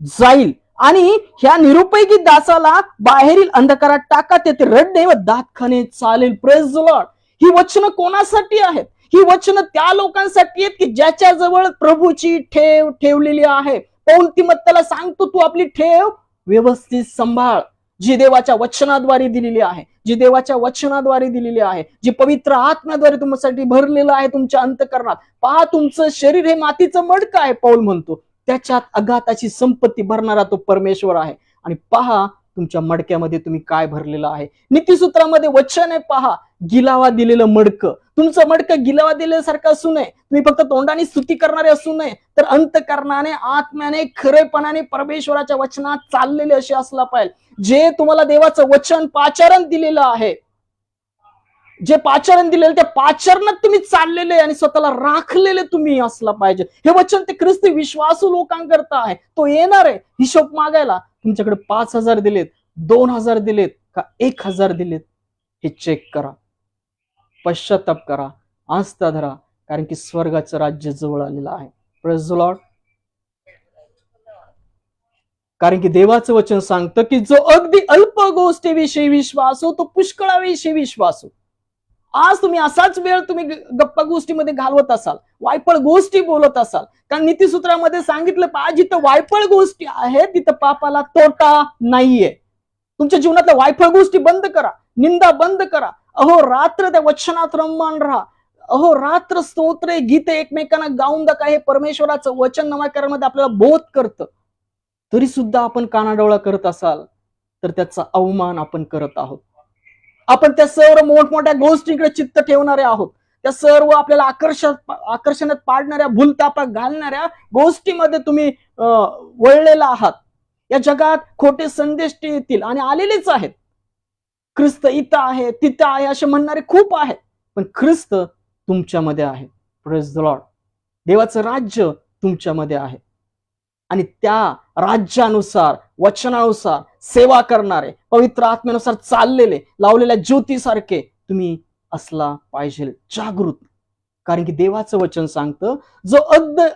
जाईल. आणि ह्या निरुपयोगी दासाला बाहेरील अंधकारात टाका, तेथे रडणे व दात खाणे चालेल. Praise the Lord. ही वचनं कोणासाठी आहेत? ही वचनं त्या लोकांसाठी आहेत की ज्याच्याजवळ प्रभूची ठेव ठेवलेली आहे. पौल तिमोथेला सांगतो, तू आपली ठेव व्यवस्थित सांभाळ. जी देवाच्या वचनाद्वारे दिलेली आहे, जी देवाच्या वचनाद्वारे दिलेली आहे, जी पवित्र आत्म्याद्वारे तुमच्यासाठी भरलेलं आहे तुमच्या अंतःकरणात. पहा, तुमचं शरीर हे मातीचं मडकं आहे, पौल म्हणतो. त्याच्यात अगाधाची संपत्ती भरणारा तो परमेश्वर आहे. आणि पहा, तुमच्या मडक्यामध्ये तुम्ही काय भरलेलं आहे. नीतिसूत्रामध्ये वचन आहे, पहा, गिलावा दिलेलं मडकं. तुमचं मडकं गिलावा दिल्यासारखं असू नये. तुम्ही फक्त तोंडाने स्तुती करणारे असू नये, तर अंतःकरणाने, आत्म्याने, खरेपणाने परमेश्वराच्या वचनात चाललेले असे असला पाहिजे. जे तुम्हाला देवाचं वचन पाचारण दिलेलं आहे, जे पाचारण दिलेलं त्या पाचारणात तुम्ही चाललेले आणि स्वतःला राखलेले तुम्ही असला पाहिजे. हे वचन ते ख्रिस्ती विश्वासू लोकांकरता आहे. तो येणार आहे हिशोब मागायला. तुमच्याकडे 5,000 दिलेत, 2,000 दिलेत का 1,000 दिलेत, हे चेक करा. पश्चाताप करा, आस्था धरा, कारण की स्वर्गाचं राज्य जवळ आलेलं आहे. Praise the Lord. कारण की देवाचं वचन सांगतं की जो अगदी अल्प गोष्टीविषयी विश्वास हो, तो पुष्कळाविषयी विश्वास हो. आज तुम्ही असाच वेळ तुम्ही गप्पा गोष्टीमध्ये घालवत असाल, वायफळ गोष्टी बोलत असाल. कारण नीतिसूत्रामध्ये सांगितलं, पहा, जिथं वायफळ गोष्टी आहेत तिथं पापाला तोटा नाहीये. तुमच्या जीवनातल्या वायफळ गोष्टी बंद करा, निंदा बंद करा. अहो रात्र त्या वचनात रममान राहा. अहो रात्र स्तोत्रे, गीते एकमेकांना गाऊन दाखवा. हे परमेश्वराचं वचन नव्या करारामध्ये आपल्याला बोध करतं. तरी सुद्धा आपण कानाडोळा करत असाल तर त्याचा अवमान आपण करत आहोत. आपण त्या सर्व मोठमोठ्या गोष्टींकडे चित्त ठेवणारे आहोत. त्या सर्व आपल्याला आकर्षणात पाडणाऱ्या, भूलतापात घालणाऱ्या गोष्टीमध्ये तुम्ही वळलेला आहात. या जगात खोटे संदेश येतील आणि आलेलेच आहेत. ख्रिस्त इथं आहे, तिथं आहे असे म्हणणारे खूप आहेत, पण ख्रिस्त तुमच्यामध्ये आहे. Praise the Lord. देवाचं राज्य तुमच्यामध्ये आहे आणि त्या राज्यानुसार, वचनानुसार सेवा करणारे, पवित्र आत्म्यानुसार चाललेले, लावलेल्या ज्योतीसारखे तुम्ही असला पाहिजे, जागृत. कारण की देवाचं वचन सांगतं, जो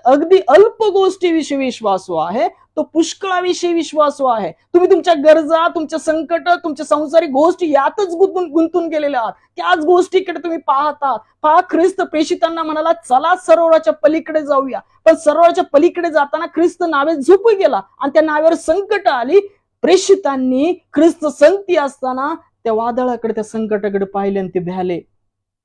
अगदी अल्प गोष्टीविषयी विश्वासू आहे, तो पुष्कळाविषयी विश्वासू आहे. तुम्ही तुमच्या गरजा, तुमच्या संकट, तुमच्या संसारिक गोष्टी यातच गुंतून गेलेले आहात. त्याच गोष्टीकडे तुम्ही पाहतात. पहा, ख्रिस्त प्रेषितांना म्हणाला, चला सरोवराच्या पलीकडे जाऊया. पण सरोवराच्या पलीकडे जाताना ख्रिस्त नावेत झोपू गेला आणि त्या नावेवर संकट आली. प्रेषितांनी ख्रिस्त संगती असताना त्या वादळाकडे, त्या संकटाकडे पाहिले आणि ते भ्याले.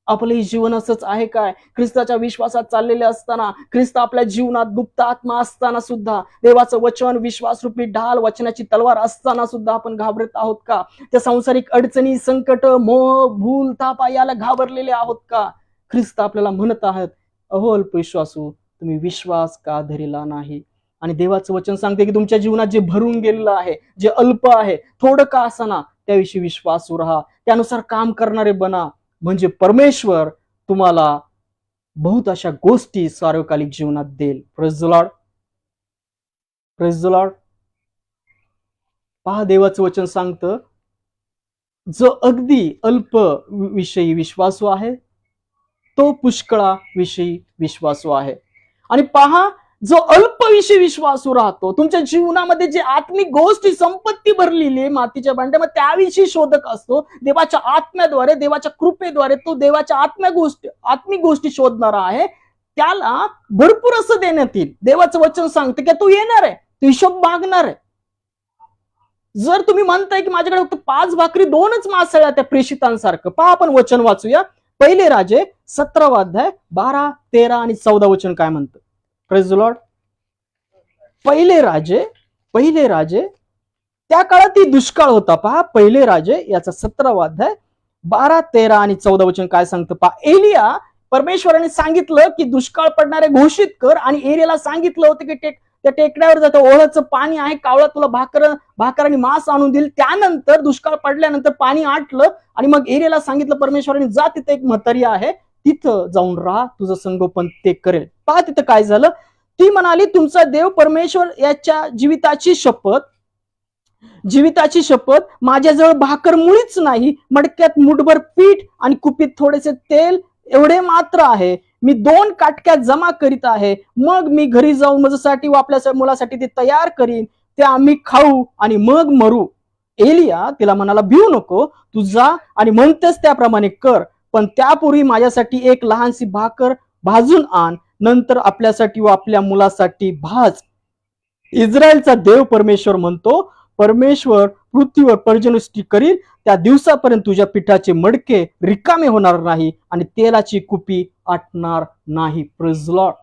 आपलंही जीवन असंच आहे काय? ख्रिस्ताच्या विश्वासात चाललेले असताना, ख्रिस्त आपल्या जीवनात गुप्त आत्मा असताना सुद्धा, देवाचं वचन, विश्वासरूपी ढाल, वचनाची तलवार असताना सुद्धा आपण घाबरत आहोत का? त्या सांसारिक अडचणी, संकट, मोह, भूल, तापा याला घाबरलेले आहोत का? ख्रिस्त आपल्याला म्हणत आहेत, अहो अल्पविश्वासू, तुम्ही विश्वास का धरिला नाही? आणि देवाचं वचन सांगते की तुमच्या जीवनात जे भरून गेलेलं आहे, जे अल्प आहे, थोडं का असना, त्याविषयी विश्वासू राहा, त्यानुसार काम करणारे बना. म्हणजे परमेश्वर तुम्हाला बहुत अशा गोष्टी सार्वकालिक जीवनात देईल. Praise the lord. Praise the Lord. पहा, देवाचं वचन सांगतं, जो अगदी अल्प विषयी विश्वासू आहे, तो पुष्कळाविषयी विश्वासू आहे. आणि पहा, जो अल्पविषयी विश्वासू राहतो, तुमच्या जीवनामध्ये जे आत्मिक गोष्टी, संपत्ती भरलेली आहे मातीच्या भांड्यामध्ये, त्याविषयी शोधक असतो. देवाच्या आत्म्याद्वारे, देवाच्या कृपेद्वारे तो देवाच्या आत्मिक गोष्टी शोधणारा आहे. त्याला भरपूर असं देण्यात येईल. देवाचं वचन सांगतं की तू येणार आहे, तू हिशोब मागणार आहे. जर तुम्ही म्हणताय की माझ्याकडे फक्त 5 भाकरी 2च मासळ्या, त्या प्रेषितांसारखं, पहा आपण वचन वाचूया. पहिले राजे 17 अध्याय 12, 13 आणि 14 वचन काय म्हणतं. Praise the Lord. पहिले राजे त्या काळात दुष्काळ होता. पहा, पहिले राजे याचा 17 अध्याय 12, 13 आणि 14 वचन काय सांगतं. पहा, एलिया, परमेश्वराने सांगितलं की दुष्काळ पडणारे घोषित कर, आणि एलियाला सांगितलं होतं की त्या टेकड्यावर जातं, ओळचं पाणी आहे, कावळा तुला भाकर आणि मांस आणून देईल. त्यानंतर दुष्काळ पडल्यानंतर पाणी आटलं आणि मग एलियाला सांगितलं परमेश्वराने, जा तिथे एक म्हातारी आहे, तिथं जाऊन राहा, तुझं संगोपन ते करेल. पहा तिथं काय झालं. ती म्हणाली, तुमचा देव परमेश्वर याच्या जीविताची शपथ, माझ्याजवळ भाकर मुळीच नाही, मडक्यात मुठभर पीठ आणि कुपीत थोडेसे तेल एवढे मात्र आहे. मी 2 काटक्या जमा करीत आहे, मग मी घरी जाऊन माझ्यासाठी व आपल्या मुलासाठी ते तयार करीन, ते आम्ही खाऊ आणि मग मरू. एलिया तिला म्हणाला, भिऊ नको, तू जा आणि म्हणतेस त्याप्रमाणे कर, पण त्यापूर्वी माझ्यासाठी एक लहानशी भाकर भाजून आण, नंतर आपल्यासाठी व आपल्या मुलासाठी भाज. इस्रायलचा देव परमेश्वर म्हणतो, परमेश्वर पृथ्वीवर पर्जनवृष्टी करील त्या दिवसापर्यंत तुझ्या पिठाचे मडके रिकामे होणार नाही आणि तेलाची कुपी आटणार नाही. Praise Lord.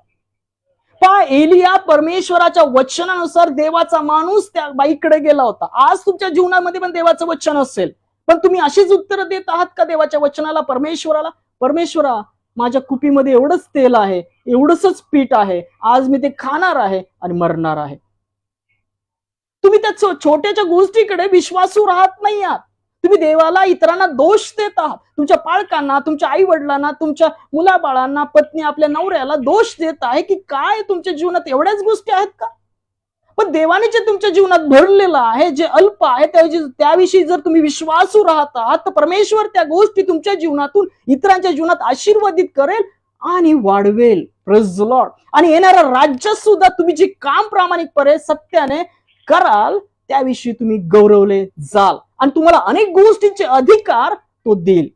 पहा, एलिया परमेश्वराच्या वचनानुसार देवाचा माणूस त्या बाईकडे गेला होता. आज तुमच्या जीवनामध्ये पण देवाचं वचन असेल, पण तुम्ही अशीच उत्तर देत आहात का देवाच्या वचनाला, परमेश्वराला? परमेश्वरा, माझ्या कुपीमध्ये एवढंच तेल आहे, एवढंच पीठ आहे, आज मी ते खाणार आहे आणि मरणार आहे. तुम्ही त्या छोट्याच्या गोष्टीकडे विश्वासू राहत नाही आहात. तुम्ही देवाला, इतरांना दोष देत आहात. तुमच्या पालकांना, तुमच्या आई वडिलांना, तुमच्या मुलाबाळांना, पत्नी आपल्या नवऱ्याला दोष देत आहे की काय तुमच्या जीवनात एवढ्याच गोष्टी आहेत का? पण देवाने जे तुमच्या जीवनात भरलेलं आहे, जे अल्प आहे, त्याविषयी जर तुम्ही विश्वासू राहत आहात तर परमेश्वर त्या गोष्टी तुमच्या जीवनातून इतरांच्या जीवनात आशीर्वादित करेल आणि वाढवेल. Praise the Lord. आणि येणाऱ्या राज्यात सुद्धा तुम्ही जे काम प्रामाणिकपणे सत्याने कराल त्याविषयी तुम्ही गौरवले जाल आणि तुम्हाला अनेक गोष्टींचे अधिकार तो देईल.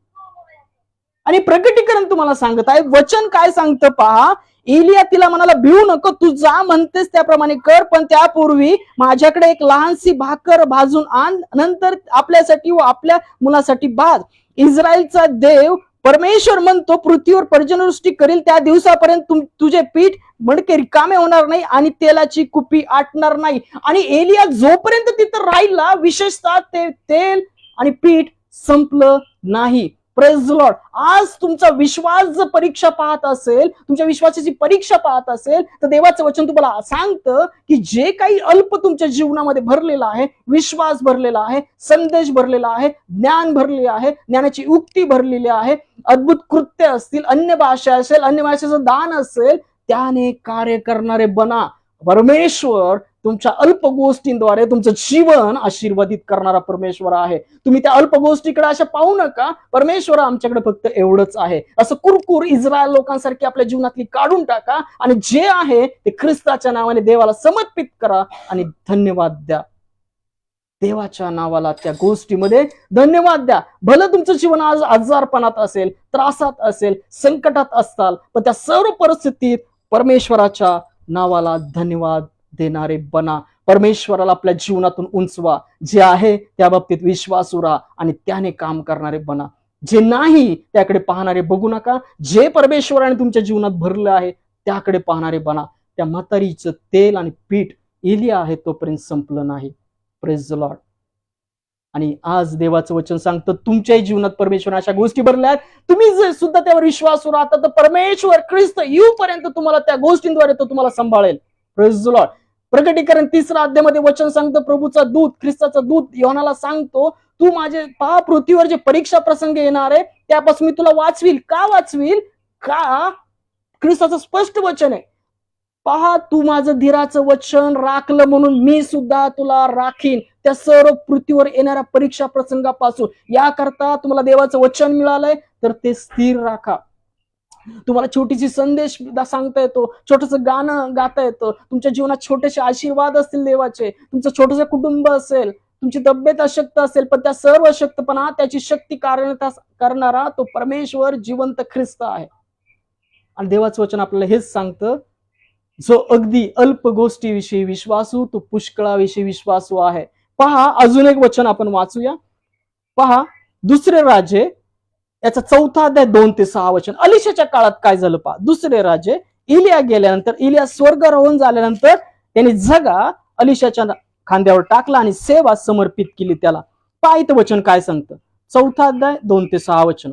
आणि प्रकटीकरण तुम्हाला सांगत आहे, वचन काय सांगतं पहा. एलिया तिला म्हणाला, भिवू नको, तू जा म्हणतेस त्याप्रमाणे कर, पण त्यापूर्वी माझ्याकडे एक लहानशी भाकर भाजून आण, नंतर आपल्यासाठी व आपल्या मुलासाठी भाज. इस्रायलचा देव परमेश्वर म्हणतो, पृथ्वीवर पर्जनवृष्टी करील त्या दिवसापर्यंत तुझे पीठ मडके रिकामे होणार नाही आणि तेलाची कुपी आटणार नाही. आणि एलिया जोपर्यंत तिथं राहिला, विशेषतः ते तेल आणि पीठ संपलं नाही. Praise the Lord. आज तुमचा विश्वास जर परीक्षा पाहत असेल, तुमच्या विश्वासाची परीक्षा पाहत असेल, तर देवाचं वचन तुम्हाला सांगतं की जे काही अल्प तुमच्या जीवनामध्ये भरलेला आहे, विश्वास भरलेला आहे, संदेश भरलेला आहे, ज्ञान भरले आहे, ज्ञानाची युक्ती भरलेली आहे, अद्भुत कृत्य असतील, अन्य भाषा असेल, अन्य भाषेचं दान असेल, त्याने कार्य करणारे बना. परमेश्वर तुमच्या अल्प गोष्टींद्वारे तुमचं जीवन आशीर्वादित करणारा परमेश्वर आहे. तुम्ही त्या अल्प गोष्टीकडे अशा पाहू नका, परमेश्वर आमच्याकडे फक्त एवढंच आहे असं कुरकुर इस्रायल लोकांसारखी आपल्या जीवनातली काढून टाका आणि जे आहे ते ख्रिस्ताच्या नावाने देवाला समर्पित करा आणि धन्यवाद द्या. देवाच्या नावाला त्या गोष्टीमध्ये धन्यवाद द्या. भलं तुमचं जीवन आज आजारपणात असेल, त्रासात असेल, संकटात असताल, पण त्या सर्व परिस्थितीत परमेश्वराच्या नावाला धन्यवाद देणारे बना. परमेश्वराला आपल्या जीवनातून उंचवा. जे आहे त्या बाबतीत विश्वासू राहा आणि त्याने काम करणारे बना. जे नाही त्याकडे पाहणारे बघू नका. जे परमेश्वराने तुमच्या जीवनात भरलं आहे त्याकडे पाहणारे बना. त्या म्हातारीचं तेल आणि पीठ एलिया आहे तोपर्यंत संपलं नाही. Praise the Lord. आणि आज देवाचं वचन सांगतं तुमच्याही जीवनात परमेश्वर अशा गोष्टी भरल्या आहेत, तुम्ही जर सुद्धा त्यावर विश्वासू राहता तर परमेश्वर ख्रिस्त येऊपर्यंत तुम्हाला त्या गोष्टींद्वारे तो तुम्हाला सांभाळेल. Praise the Lord. प्रकटीकरण 3 अध्यायामध्ये वचन सांगतं, प्रभूचा दूत, ख्रिस्ताचा दूत योहानाला सांगतो, तू माझे पहा पृथ्वीवर जे परीक्षा प्रसंग येणार आहे त्यापासून मी तुला वाचवील. का वाचवील? का ख्रिस्ताचं स्पष्ट वचन आहे, पहा तू माझं धीराचं वचन राखलं म्हणून मी सुद्धा तुला राखीन त्या सर्व पृथ्वीवर येणाऱ्या परीक्षा प्रसंगापासून. याकरता तुम्हाला देवाचं वचन मिळालंय तर ते स्थिर राखा. तुम्हाला छोटीशी संदेश सांगता येतो, छोटस गाणं गाता येतं, तुमच्या जीवनात छोटेसे आशीर्वाद असतील देवाचे, तुमचं छोटस कुटुंब असेल, तुमची तब्येत अशक्त असेल, पण त्या सर्व अशक्तपणा त्याची शक्ती करणारा तो परमेश्वर जिवंत ख्रिस्त आहे. आणि देवाचं वचन आपल्याला हेच सांगतं, जो अगदी अल्प गोष्टीविषयी विश्वासू तो पुष्कळाविषयी विश्वासू आहे. पहा अजून एक वचन आपण वाचूया. पहा दुसरे राजे याचा 4 अध्याय 2 ते 6 वचन. अलिशाच्या काळात काय झालं पहा. दुसरे राजे इलिया गेल्यानंतर, इलिया स्वर्गारोहण झाल्यानंतर त्यांनी झगा अलिशाच्या खांद्यावर टाकला आणि सेवा समर्पित केली त्याला. पहा इथं वचन काय सांगतं. 4 अध्याय 2 ते 6 वचन.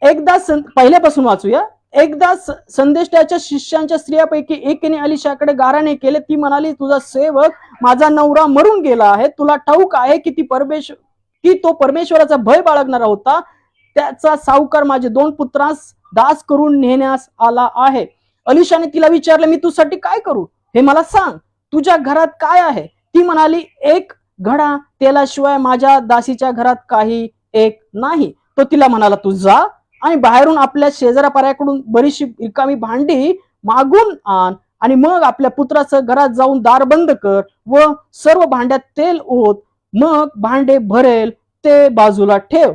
एकदा पहिल्यापासून वाचूया. एकदा संदेष्टाच्या शिष्यांच्या स्त्रियापैकी एकीने अलिशाकडे गाराणे केले. ती म्हणाली, तुझा सेवक माझा नवरा मरून गेला आहे. तुला ठाऊक आहे की तो परमेश्वराचा भय बाळगणारा होता. त्याचा सावकार माझे 2 पुत्रांस दास करून नेण्यास आला आहे. अलिशाने तिला विचारले, मी तुझ्यासाठी काय करू हे मला सांग. तुझ्या घरात काय आहे? ती म्हणाली, 1 घडा तेलाशिवाय माझ्या दासीच्या घरात काही एक नाही. तो तिला म्हणाला, तू जा आणि बाहेरून आपल्या शेजाऱ्या पाऱ्याकडून बरीचशी रिकामी भांडी मागून आण आणि मग आपल्या पुत्राचं घरात जाऊन दार बंद कर व सर्व भांड्यात तेल ओत. मग भांडे भरेल ते बाजूला ठेव.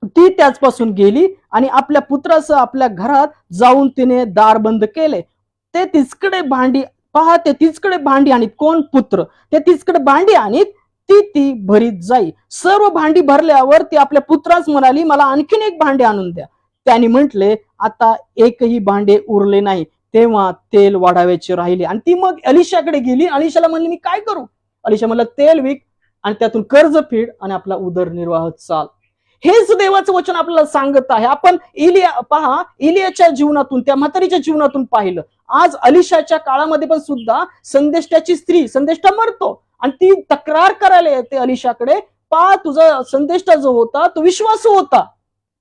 ती त्याचपासून गेली आणि आपल्या पुत्रासह आपल्या घरात जाऊन तिने दार बंद केले. ते तिसकडे भांडी पहा ते तिचकडे भांडी आणीत. कोण? पुत्र. ते तिचकडे भांडी आणीत, ती भरीत जाई. सर्व भांडी भरल्यावर ती आपल्या पुत्रास म्हणाली, मला आणखीन एक भांडे आणून द्या. त्याने म्हटले, आता एकही भांडे उरले नाही. तेव्हा तेल वाढावायचे राहिले. आणि ती मग अलिशाकडे गेली. अलिशाला म्हणली, मी काय करू? अलिशा म्हणलं, तेल विक आणि त्यातून कर्ज फेड आणि आपला उदरनिर्वाह चाल. हेच देवाचं वचन आपल्याला सांगत आहे. आपण इलियाच्या जीवनातून, त्या म्हातारीच्या जीवनातून पाहिलं. आज अलिशाच्या काळामध्ये पण सुद्धा संदेष्टाची स्त्री, संदेष्टा मरतो आणि ती तक्रार करायला येते अलिशाकडे, पहा तुझा संदेष्टा जो होता तो विश्वासू होता,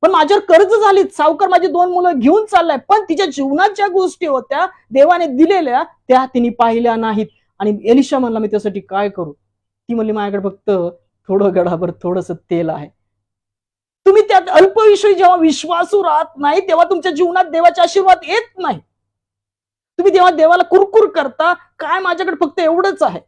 पण माझ्यावर कर्ज झाली, सावकार माझी 2 मुलं घेऊन चाललाय. पण तिच्या जीवनात ज्या गोष्टी होत्या देवाने दिलेल्या त्या तिने पाहिल्या नाहीत. आणि एलिशा म्हणला, मी त्यासाठी काय करू? ती म्हणली, माझ्याकडे फक्त थोडं गडाभर थोडंसं तेल आहे. तुम्ही त्यात अल्पविषयी जेव्हा विश्वासू राहत नाही तेव्हा तुमच्या जीवनात देवाचे आशीर्वाद येत नाही. तुम्ही जेव्हा देवाला कुरकुर करता, काय माझ्याकडे फक्त एवढंच आहे,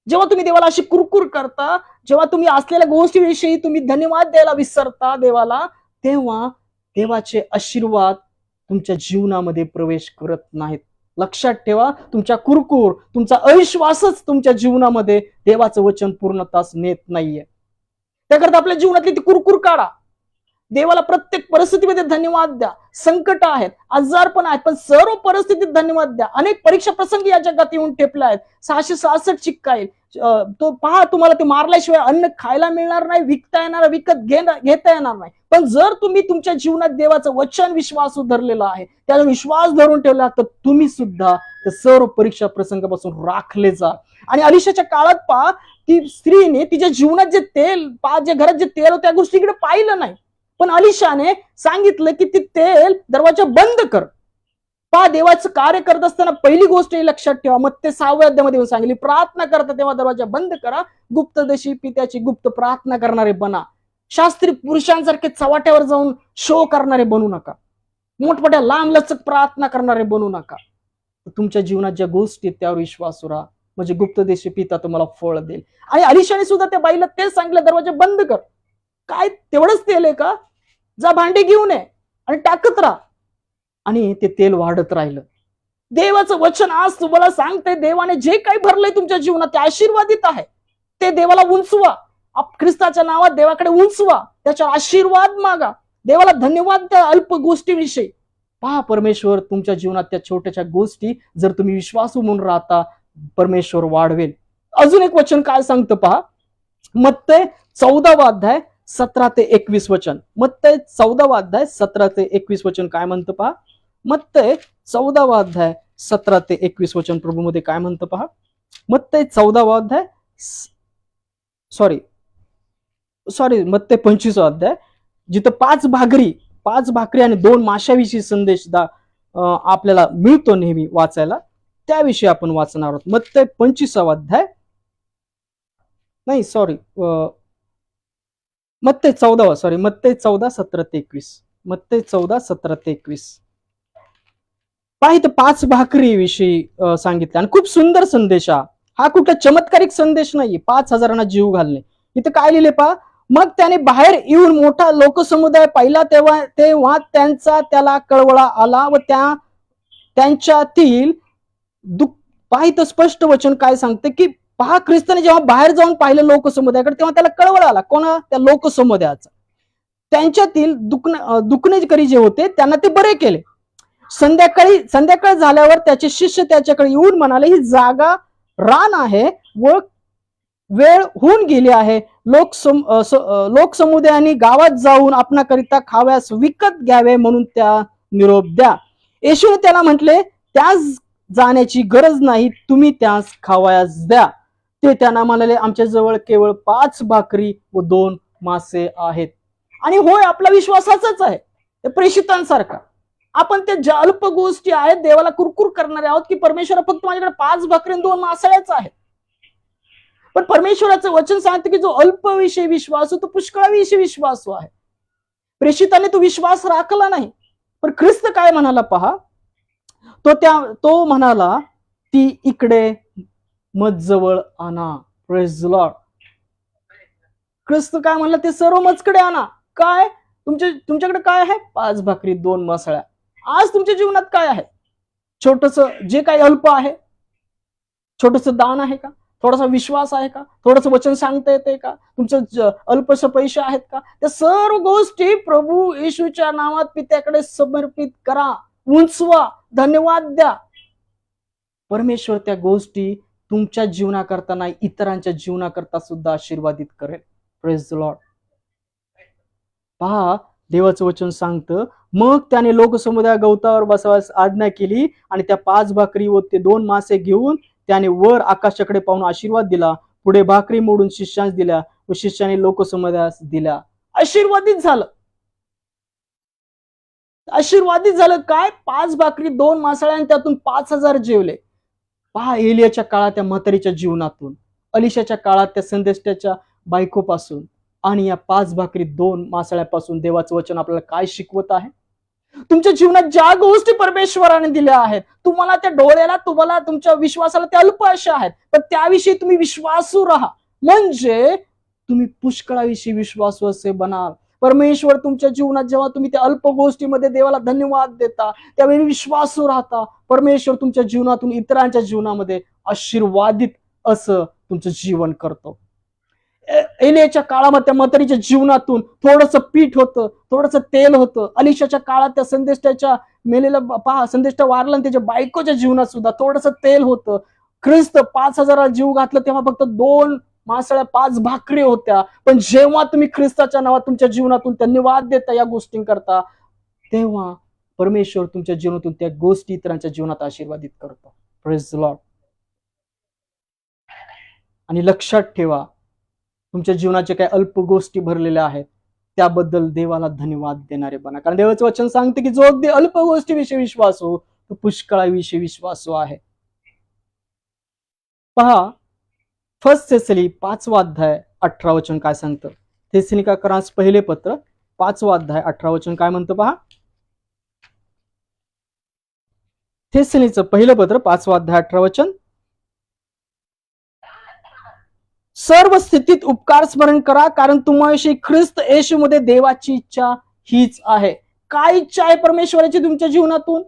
जेव्हा तुम्ही देवाला अशी कुरकुर करता, जेव्हा तुम्ही असलेल्या गोष्टीविषयी तुम्ही धन्यवाद द्यायला विसरता देवाला, तेव्हा देवाचे आशीर्वाद तुमच्या जीवनामध्ये प्रवेश करत नाहीत. लक्षात ठेवा, तुमच्या कुरकुर, तुमचा अविश्वासच तुमच्या जीवनामध्ये देवाचं वचन पूर्णतास नेत नाहीये. त्याकरता आपल्या जीवनातली ती कुरकुर काढा. देवाला प्रत्येक परिस्थितीमध्ये धन्यवाद द्या. संकट आहेत, आजारपण आहेत, पण सर्व परिस्थितीत धन्यवाद द्या. अनेक परीक्षा प्रसंगी या जगात येऊन ठेपल्या आहेत. 666 चिक्का येईल. तो पहा, तुम्हाला ते मारल्याशिवाय अन्न खायला मिळणार नाही, विकता येणार, घेता येणार नाही. पण जर तुम्ही तुमच्या जीवनात देवाचं वचन विश्वास धरलेला आहे, त्याचा विश्वास धरून ठेवला, तर तुम्ही सुद्धा त्या सर्व परीक्षा प्रसंगापासून राखले जा. आणि अलिशाच्या काळात पहा, ती स्त्रीने तिच्या जीवनात जे तेल, जे घरात जे तेल त्या गोष्टीकडे पाहिलं नाही, पण अलिशाने सांगितलं की ते तेल दरवाजा बंद कर. पहा, देवाचं कार्य करत असताना पहिली गोष्ट ही लक्षात ठेवा. मग ते 6व्या अध्यायामध्ये सांगितली, प्रार्थना करता तेव्हा दरवाजा बंद करा, गुप्तदेशी पित्याची गुप्त प्रार्थना करणारे बना. शास्त्री पुरुषांसारखे चव्हाट्यावर जाऊन शो करणारे बनू नका. मोठमोठ्या लांब लचक प्रार्थना करणारे बनू नका. तुमच्या जीवनात ज्या गोष्टी त्यावर विश्वास राहा, म्हणजे गुप्तदेशी पिता तुम्हाला फळ देईल. आणि अलिशाने सुद्धा त्या बाईला तेच सांगितलं, दरवाजा बंद कर. काय तेवढंच तेल आहे का? जा भांडे घेऊन ये आणि टाकत राहा. आणि ते तेल वाढत राहिलं. देवाचं वचन आज तुम्हाला सांगते, देवाने जे काही भरलंय तुमच्या जीवनात ते आशीर्वादित आहे. ते देवाला उंचवा. ख्रिस्ताच्या नावात देवाकडे उंचवा, त्याच्या आशीर्वाद मागा, देवाला धन्यवाद द्या अल्प गोष्टीविषयी. पहा, परमेश्वर तुमच्या जीवनात त्या छोट्याशा गोष्टी जर तुम्ही विश्वासू म्हणून राहता, परमेश्वर वाढवेल. अजून एक वचन काय सांगतं पहा, मत्तय 14वा अध्याय 17 ते 21 वचन. मत्तय 14वा अध्याय 17 ते 21 वचन काय म्हणतं पहा. मत्तय 14वा अध्याय 17 ते 21 वचन प्रभूमध्ये काय म्हणतं पहा. मत्तय 14वा अध्याय मत्तय 25वा अध्याय, जिथं 5 भाकरी आणि 2 माशाविषयी संदेश आपल्याला मिळतो नेहमी वाचायला, त्याविषयी आपण वाचणार आहोत. मत्तय 25वा अध्याय, मत्तय 14 17 ते 21. मत्तय 14 17 ते 21. पहा, इथं 5 भाकरी विषयी सांगितलं आणि खूप सुंदर संदेश. हा कुठला चमत्कारिक संदेश नाहीये. 5,000 जीव घालणे. इथं काय लिहिले पहा, मग त्याने बाहेर येऊन मोठा लोकसमुदाय पाहिला, तेव्हा त्यांचा त्याला कळवळा आला व त्यांच्यातील पहा, इथं स्पष्ट वचन काय सांगते की पहा, ख्रिस्ताने जेव्हा बाहेर जाऊन पाहिलं लोकसमुदायाकडे, तेव्हा त्याला कळवळा आला. कोणा? त्या लोकसमुदायाचा. त्यांच्यातील दुखणेकरी जे होते त्यांना ते बरे केले. संध्याकाळ झाल्यावर त्याचे शिष्य त्याच्याकडे येऊन म्हणाले, ही जागा रान आहे व वेळ होऊन गेली आहे. लोकसमुदायाने गावात जाऊन आपणाकरिता खाव्यास विकत घ्यावे म्हणून त्या निरोप द्या. येशूने त्याला म्हटले, त्यास जाण्याची गरज नाही, तुम्ही त्यास खावयास द्या. ते त्यांना म्हणाले, आमच्या जवळ केवळ 5 भाकरी व 2 मासे आहेत. आणि होय, आपला विश्वासाचाच आहे, प्रेषितांसारखा. आपण ते ज्या अल्प गोष्टी आहेत देवाला कुरकुर करणारे आहोत की परमेश्वर फक्त माझ्याकडे 5 भाकरी आणि 2 मासळ्याच आहेत. पण परमेश्वराचं वचन सांगतं की जो अल्पविषयी विश्वासू तो पुष्कळाविषयी विश्वासू आहे. प्रेषिताने तो विश्वास राखला नाही. पण ख्रिस्त काय म्हणाला पहा, तो म्हणाला, ती इकडे मजजवळ आणा. Praise the Lord. ख्रिस्त काय म्हणला, ते सर्व मजकडे आणा. काय? तुमच्याकडे काय आहे? 5 भाकरी 2 मासळ्या. आज तुमच्या जीवनात काय आहे? छोटस जे काही अल्प आहे, छोटस दान आहे का? थोडासा विश्वास आहे का? थोडंसं वचन सांगता येते का? तुमचं अल्पस पैसे आहेत का? त्या सर्व गोष्टी प्रभू येशूच्या नावात पित्याकडे समर्पित करा, उंचवा, धन्यवाद द्या. परमेश्वर त्या गोष्टी तुमच्या जीवनाकरता नाही, इतरांच्या जीवनाकरता सुद्धा आशीर्वादित करेल. Praise the Lord. पहा, देवाचं वचन सांगतं, मग त्याने लोकसमुदाय गवतावर बसवायस आज्ञा केली आणि त्या 5 भाकरी व ते 2 मासे घेऊन त्याने वर आकाशाकडे पाहून आशीर्वाद दिला. पुढे भाकरी मोडून शिष्यास दिल्या व शिष्याने लोकसमुदायास दिल्या. आशीर्वादित झालं. आशीर्वादित झालं काय? 5 भाकरी 2 मासळ्या आणि त्यातून 5,000 जेवले. पहा, एलियाच्या काळात त्या म्हातारीच्या जीवनातून, अलिशाच्या काळात त्या संदेष्टाच्या बायकोपासून आणि या 5 भाकरी 2 मासळ्यापासून देवाचं वचन आपल्याला काय शिकवत आहे? तुमच्या जीवनात ज्या गोष्टी परमेश्वराने दिल्या आहेत, तुम्हाला त्या डोळ्याला, तुम्हाला तुमच्या विश्वासाला त्या अल्प अशा आहेत, पण त्याविषयी तुम्ही विश्वासू राहा, म्हणजे तुम्ही पुष्कळाविषयी विश्वासू असे बनाल. परमेश्वर तुमच्या जीवनात जेव्हा तुम्ही त्या अल्प गोष्टीमध्ये देवाला धन्यवाद देता, त्यावेळी विश्वासू राहता, परमेश्वर तुमच्या जीवनातून इतरांच्या जीवनामध्ये आशीर्वादित असं तुमचं जीवन करतो. एलियाच्या काळामध्ये त्या म्हातारीच्या जीवनातून थोडंसं पीठ होतं, थोडंसं तेल होतं. अलिशाच्या काळात त्या संदेष्टाच्या मेलेला, पहा, संदेष्टा वारला आणि त्याच्या बायकोच्या जीवनात सुद्धा थोडंसं तेल होतं. ख्रिस्त 5,000 जीव घातलं तेव्हा फक्त 2 मासळ्या 5 भाकरी होत्या. पण जेव्हा तुम्ही ख्रिस्ताच्या नावात तुमच्या जीवनातून धन्यवाद देता या गोष्टींकरता, तेव्हा परमेश्वर तुमच्या जीवनातून त्या गोष्टी इतरांच्या जीवनात आशीर्वादित करतो. Praise the Lord. आणि लक्षात ठेवा, तुमच्या जीवनाचे काही अल्प गोष्टी भरलेल्या आहेत, त्याबद्दल देवाला धन्यवाद देणारे बना. कारण देवाचं वचन सांगते की जो अगदी अल्प गोष्टीविषयी विश्वासू, तो पुष्कळाविषयी विश्वासू आहे. पहा, 1 थेसली 5वा अध्याय 18 वचन काय सांगतं? थेसलिकाकरांस पहिले पत्र 5वा अध्याय 18 वचन काय म्हणतं? पहा, थेसलीचं पहिलं पत्र 5वा अध्याय 18 वचन. सर्व स्थितीत उपकार स्मरण करा, कारण तुम्हाविषयी ख्रिस्त येशूमध्ये देवाची इच्छा हीच आहे. काय इच्छा आहे परमेश्वराची तुमच्या जीवनातून?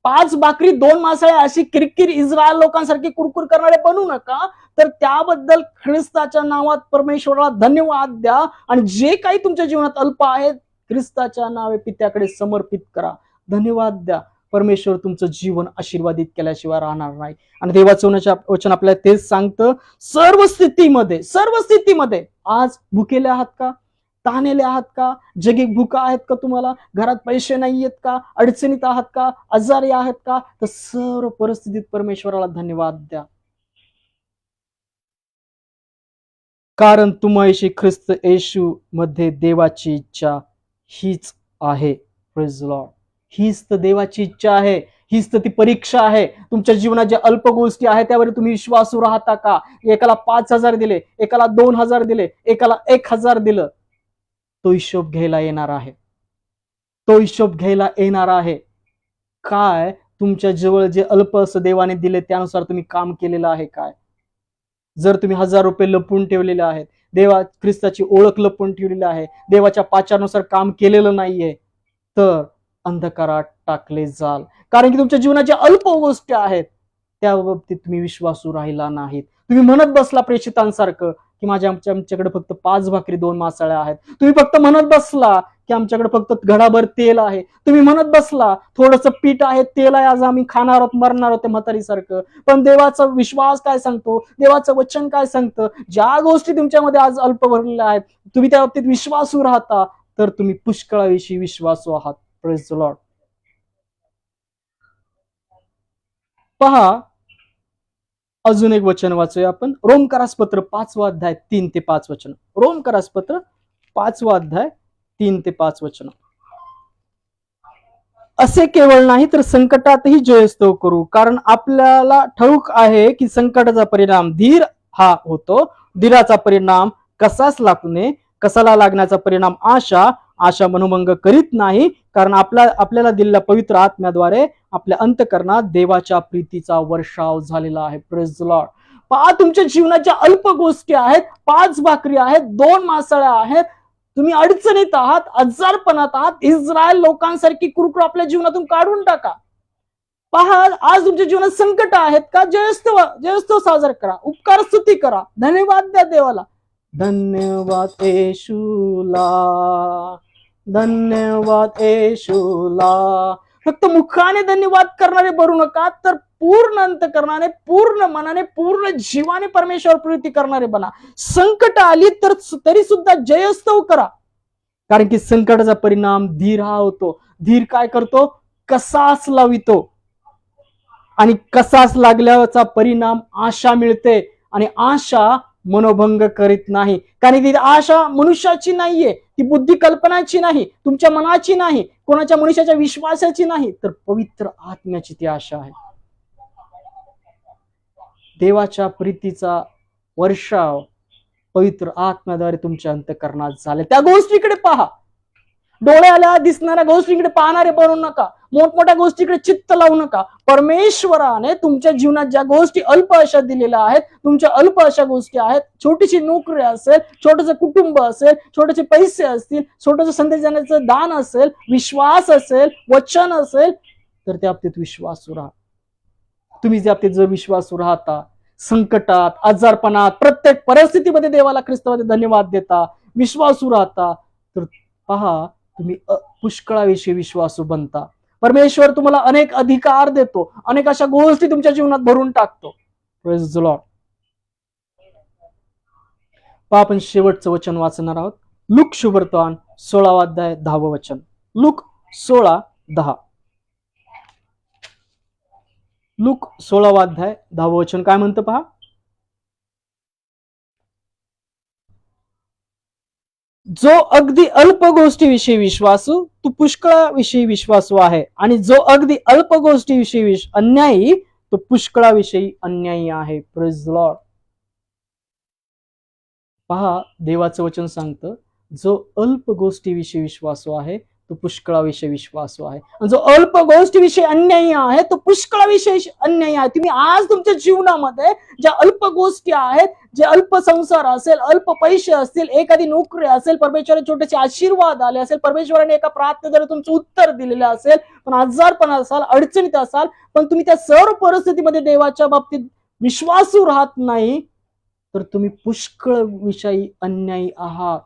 5 भाकरी 2 मासळ्या अशी किरकिर इस्रायल लोकांसारखी कुरकुर करणारे बनू नका, तर त्याबद्दल ख्रिस्ताच्या नावात परमेश्वराला धन्यवाद द्या आणि जे काही तुमच्या जीवनात अल्प आहेत, ख्रिस्ताच्या नावे पित्याकडे समर्पित करा, धन्यवाद द्या. परमेश्वर तुमचं जीवन आशीर्वादित केल्याशिवाय राहणार नाही. आणि देवाचं वचन आपल्याला तेच सांगतं, सर्व स्थितीमध्ये आज भुकेले आहात का? ताणलेले आहात का? जगी भुका आहेत का? तुम्हाला घरात पैसे नाही आहेत का? अडचणीत आहात का? आजारी आहात का? तर सर्व परिस्थितीत परमेश्वराला धन्यवाद द्या, कारण तुम्हाविषयी ख्रिस्त येशू मध्ये देवाची इच्छा हीच आहे. Praise the Lord. हीच तर देवाची इच्छा आहे, हीच तर ती परीक्षा आहे. तुमच्या जीवनात ज्या अल्प गोष्टी आहेत त्यावर तुम्ही विश्वासू राहता का? एकाला 5,000 दिले, एकाला 2,000 दिले, एकाला 1,000 दिलं, तो हिशोब घ्यायला येणार आहे. तो हिशोब घ्यायला येणार आहे. काय तुमच्या जवळ जे अल्प असं देवाने दिले त्यानुसार तुम्ही काम केलेलं आहे काय? जर तुम्ही 1,000 रुपये लपवून ठेवलेले आहेत, देवा ख्रिस्ताची ओळख लपवून ठेवलेली आहे, देवाच्या पाचानुसार काम केलेलं नाहीये, तर अंधकारात टाकले जाल. कारण की तुमच्या जीवनाच्या अल्प गोष्टी आहेत, त्या बाबतीत तुम्ही विश्वासू राहिला नाहीत. तुम्ही म्हणत बसला प्रेषितांसारखं की आमच्याकडे फक्त 5 भाकरी 2 मासळ्या आहेत. तुम्ही फक्त म्हणत बसला की आमच्याकडे फक्त घडाभर तेल आहे. तुम्ही म्हणत बसला थोडंसं पीठ आहे, तेल आहे, आज आम्ही खाणार आहोत, मरणार आहोत म्हातारीसारखं. पण देवाचा विश्वास काय सांगतो? देवाचं वचन काय सांगतं? ज्या गोष्टी तुमच्यामध्ये आज अल्प भरलेल्या आहेत, तुम्ही त्या बाबतीत विश्वासू राहता, तर तुम्ही पुष्कळाविषयी विश्वासू आहात. Praise the Lord. पहा, अजून एक वचन वाचूया आपण. रोमकरास पत्र 5वा अध्याय 3 ते 5 वचन. रोमकरास पत्र 5वा अध्याय 3 ते 5 वचन. असे केवळ नाही तर संकटातही जयस्तव करू, कारण आपल्याला ठाऊक आहे की संकटाचा परिणाम धीर हा होतो, धीराचा परिणाम कसाच लागणे, कसाला लागण्याचा परिणाम आशा, आशा मनोभंग करीत नाही, कारण आपल्याला दिलेल्या पवित्र आत्म्याद्वारे आपल्या अंतःकरणात देवाच्या प्रीतीचा वर्षाव झालेला आहे. Praise the Lord. पहा, तुमच्या जीवनाच्या अल्प गोष्टी आहेत, 5 भाकरी आहेत, 2 मासळ्या आहेत, तुम्ही अडचणीत आहात, आजारपणात आहात, इस्रायल लोकांसारखी कुरकुर आपल्या जीवनातून काढून टाका. पहा, आज तुमच्या जीवनात संकट आहेत का? जयोत्सव साजरा करा, उपकार स्तुती करा, धन्यवाद द्या देवाला. धन्यवाद येशूला, धन्यवाद येशूला. फक्त मुखाने धन्यवाद करणारे भरू नका, तर पूर्ण अंतकरणाने, पूर्ण मनाने, पूर्ण जीवाने परमेश्वर प्रीती करणारे बना. संकट आली तर तरी सुद्धा जयोत्सव करा, कारण की संकटाचा परिणाम धीर हा होतो. धीर काय करतो? कसास लावितो, आणि कसास लागल्याचा परिणाम आशा मिळते, आणि आशा मनोभंग करीत नाही. कारण ती आशा मनुष्याची नाहीये, ती बुद्धी कल्पनाची नाही, तुमच्या मनाची नाही, कोणाच्या मनुष्याच्या विश्वासाची नाही, तर पवित्र आत्म्याची ती आशा आहे. देवाच्या प्रीतीचा वर्षाव पवित्र आत्म्याद्वारे तुमच्या अंतःकरणात झाले. त्या गोष्टीकडे पहा. डोळ्याला दिसणाऱ्या गोष्टीकडे पाहणारे बनू नका, मोठमोठ्या गोष्टीकडे चित्त लावू नका. परमेश्वराने तुमच्या जीवनात ज्या गोष्टी अल्प अशा दिलेल्या आहेत, तुमच्या अल्प अशा गोष्टी आहेत, छोटीशी नोकरी असेल, छोटंसं कुटुंब असेल, छोटेसे पैसे असतील, छोटंसं संदेश देण्याचं दान असेल, विश्वास असेल, वचन असेल, तर त्या बाबतीत विश्वासू राहा. तुम्ही ज्या बाबतीत जर विश्वासू राहता, संकटात, आजारपणात, प्रत्येक परिस्थितीमध्ये देवाला ख्रिस्तामध्ये धन्यवाद देता, विश्वासू राहता, तर पहा, तुम्ही पुष्कळाविषयी विश्वासू बनता. परमेश्वर तुम्हाला अनेक अधिकार देतो, अनेक अशा गोष्टी तुमच्या जीवनात भरून टाकतो. Praise the Lord. पहा, आपण शेवटचं वचन वाचणार आहोत. लूक शुभवर्तमान 16 अध्याय 10 वचन. लूक 16:10. लूक 16 अध्याय 10 वचन काय म्हणतं पहा. जो अगदी अल्प गोष्टीविषयी विश्वासू, तो पुष्कळाविषयी विश्वासू आहे, आणि जो अगदी अल्प गोष्टीविषयी अन्यायी, तो पुष्कळाविषयी अन्यायी आहे. Praise the Lord. पहा, देवाचं वचन सांगतं, जो अल्प गोष्टीविषयी विश्वासू आहे, तो पुष्कळाविषयी विश्वासू आहे, आणि जो अल्प गोष्टीविषयी अन्यायी आहे, तो पुष्कळाविषयी अन्यायी आहे. तुम्ही आज तुमच्या जीवनामध्ये ज्या अल्प गोष्टी आहेत, जे अल्प संसार असेल, अल्प पैसे असतील, एखादी नोकरी असेल, परमेश्वराने छोटेसे आशीर्वाद आले असेल, परमेश्वराने एका प्रार्थनेद्वारे तुमचं उत्तर दिलेलं असेल, पण आजारपण असाल, अडचणीत असाल, पण तुम्ही त्या सर्व परिस्थितीमध्ये देवाच्या बाबतीत विश्वासू राहत नाही, तर तुम्ही पुष्कळ विषयी अन्यायी आहात.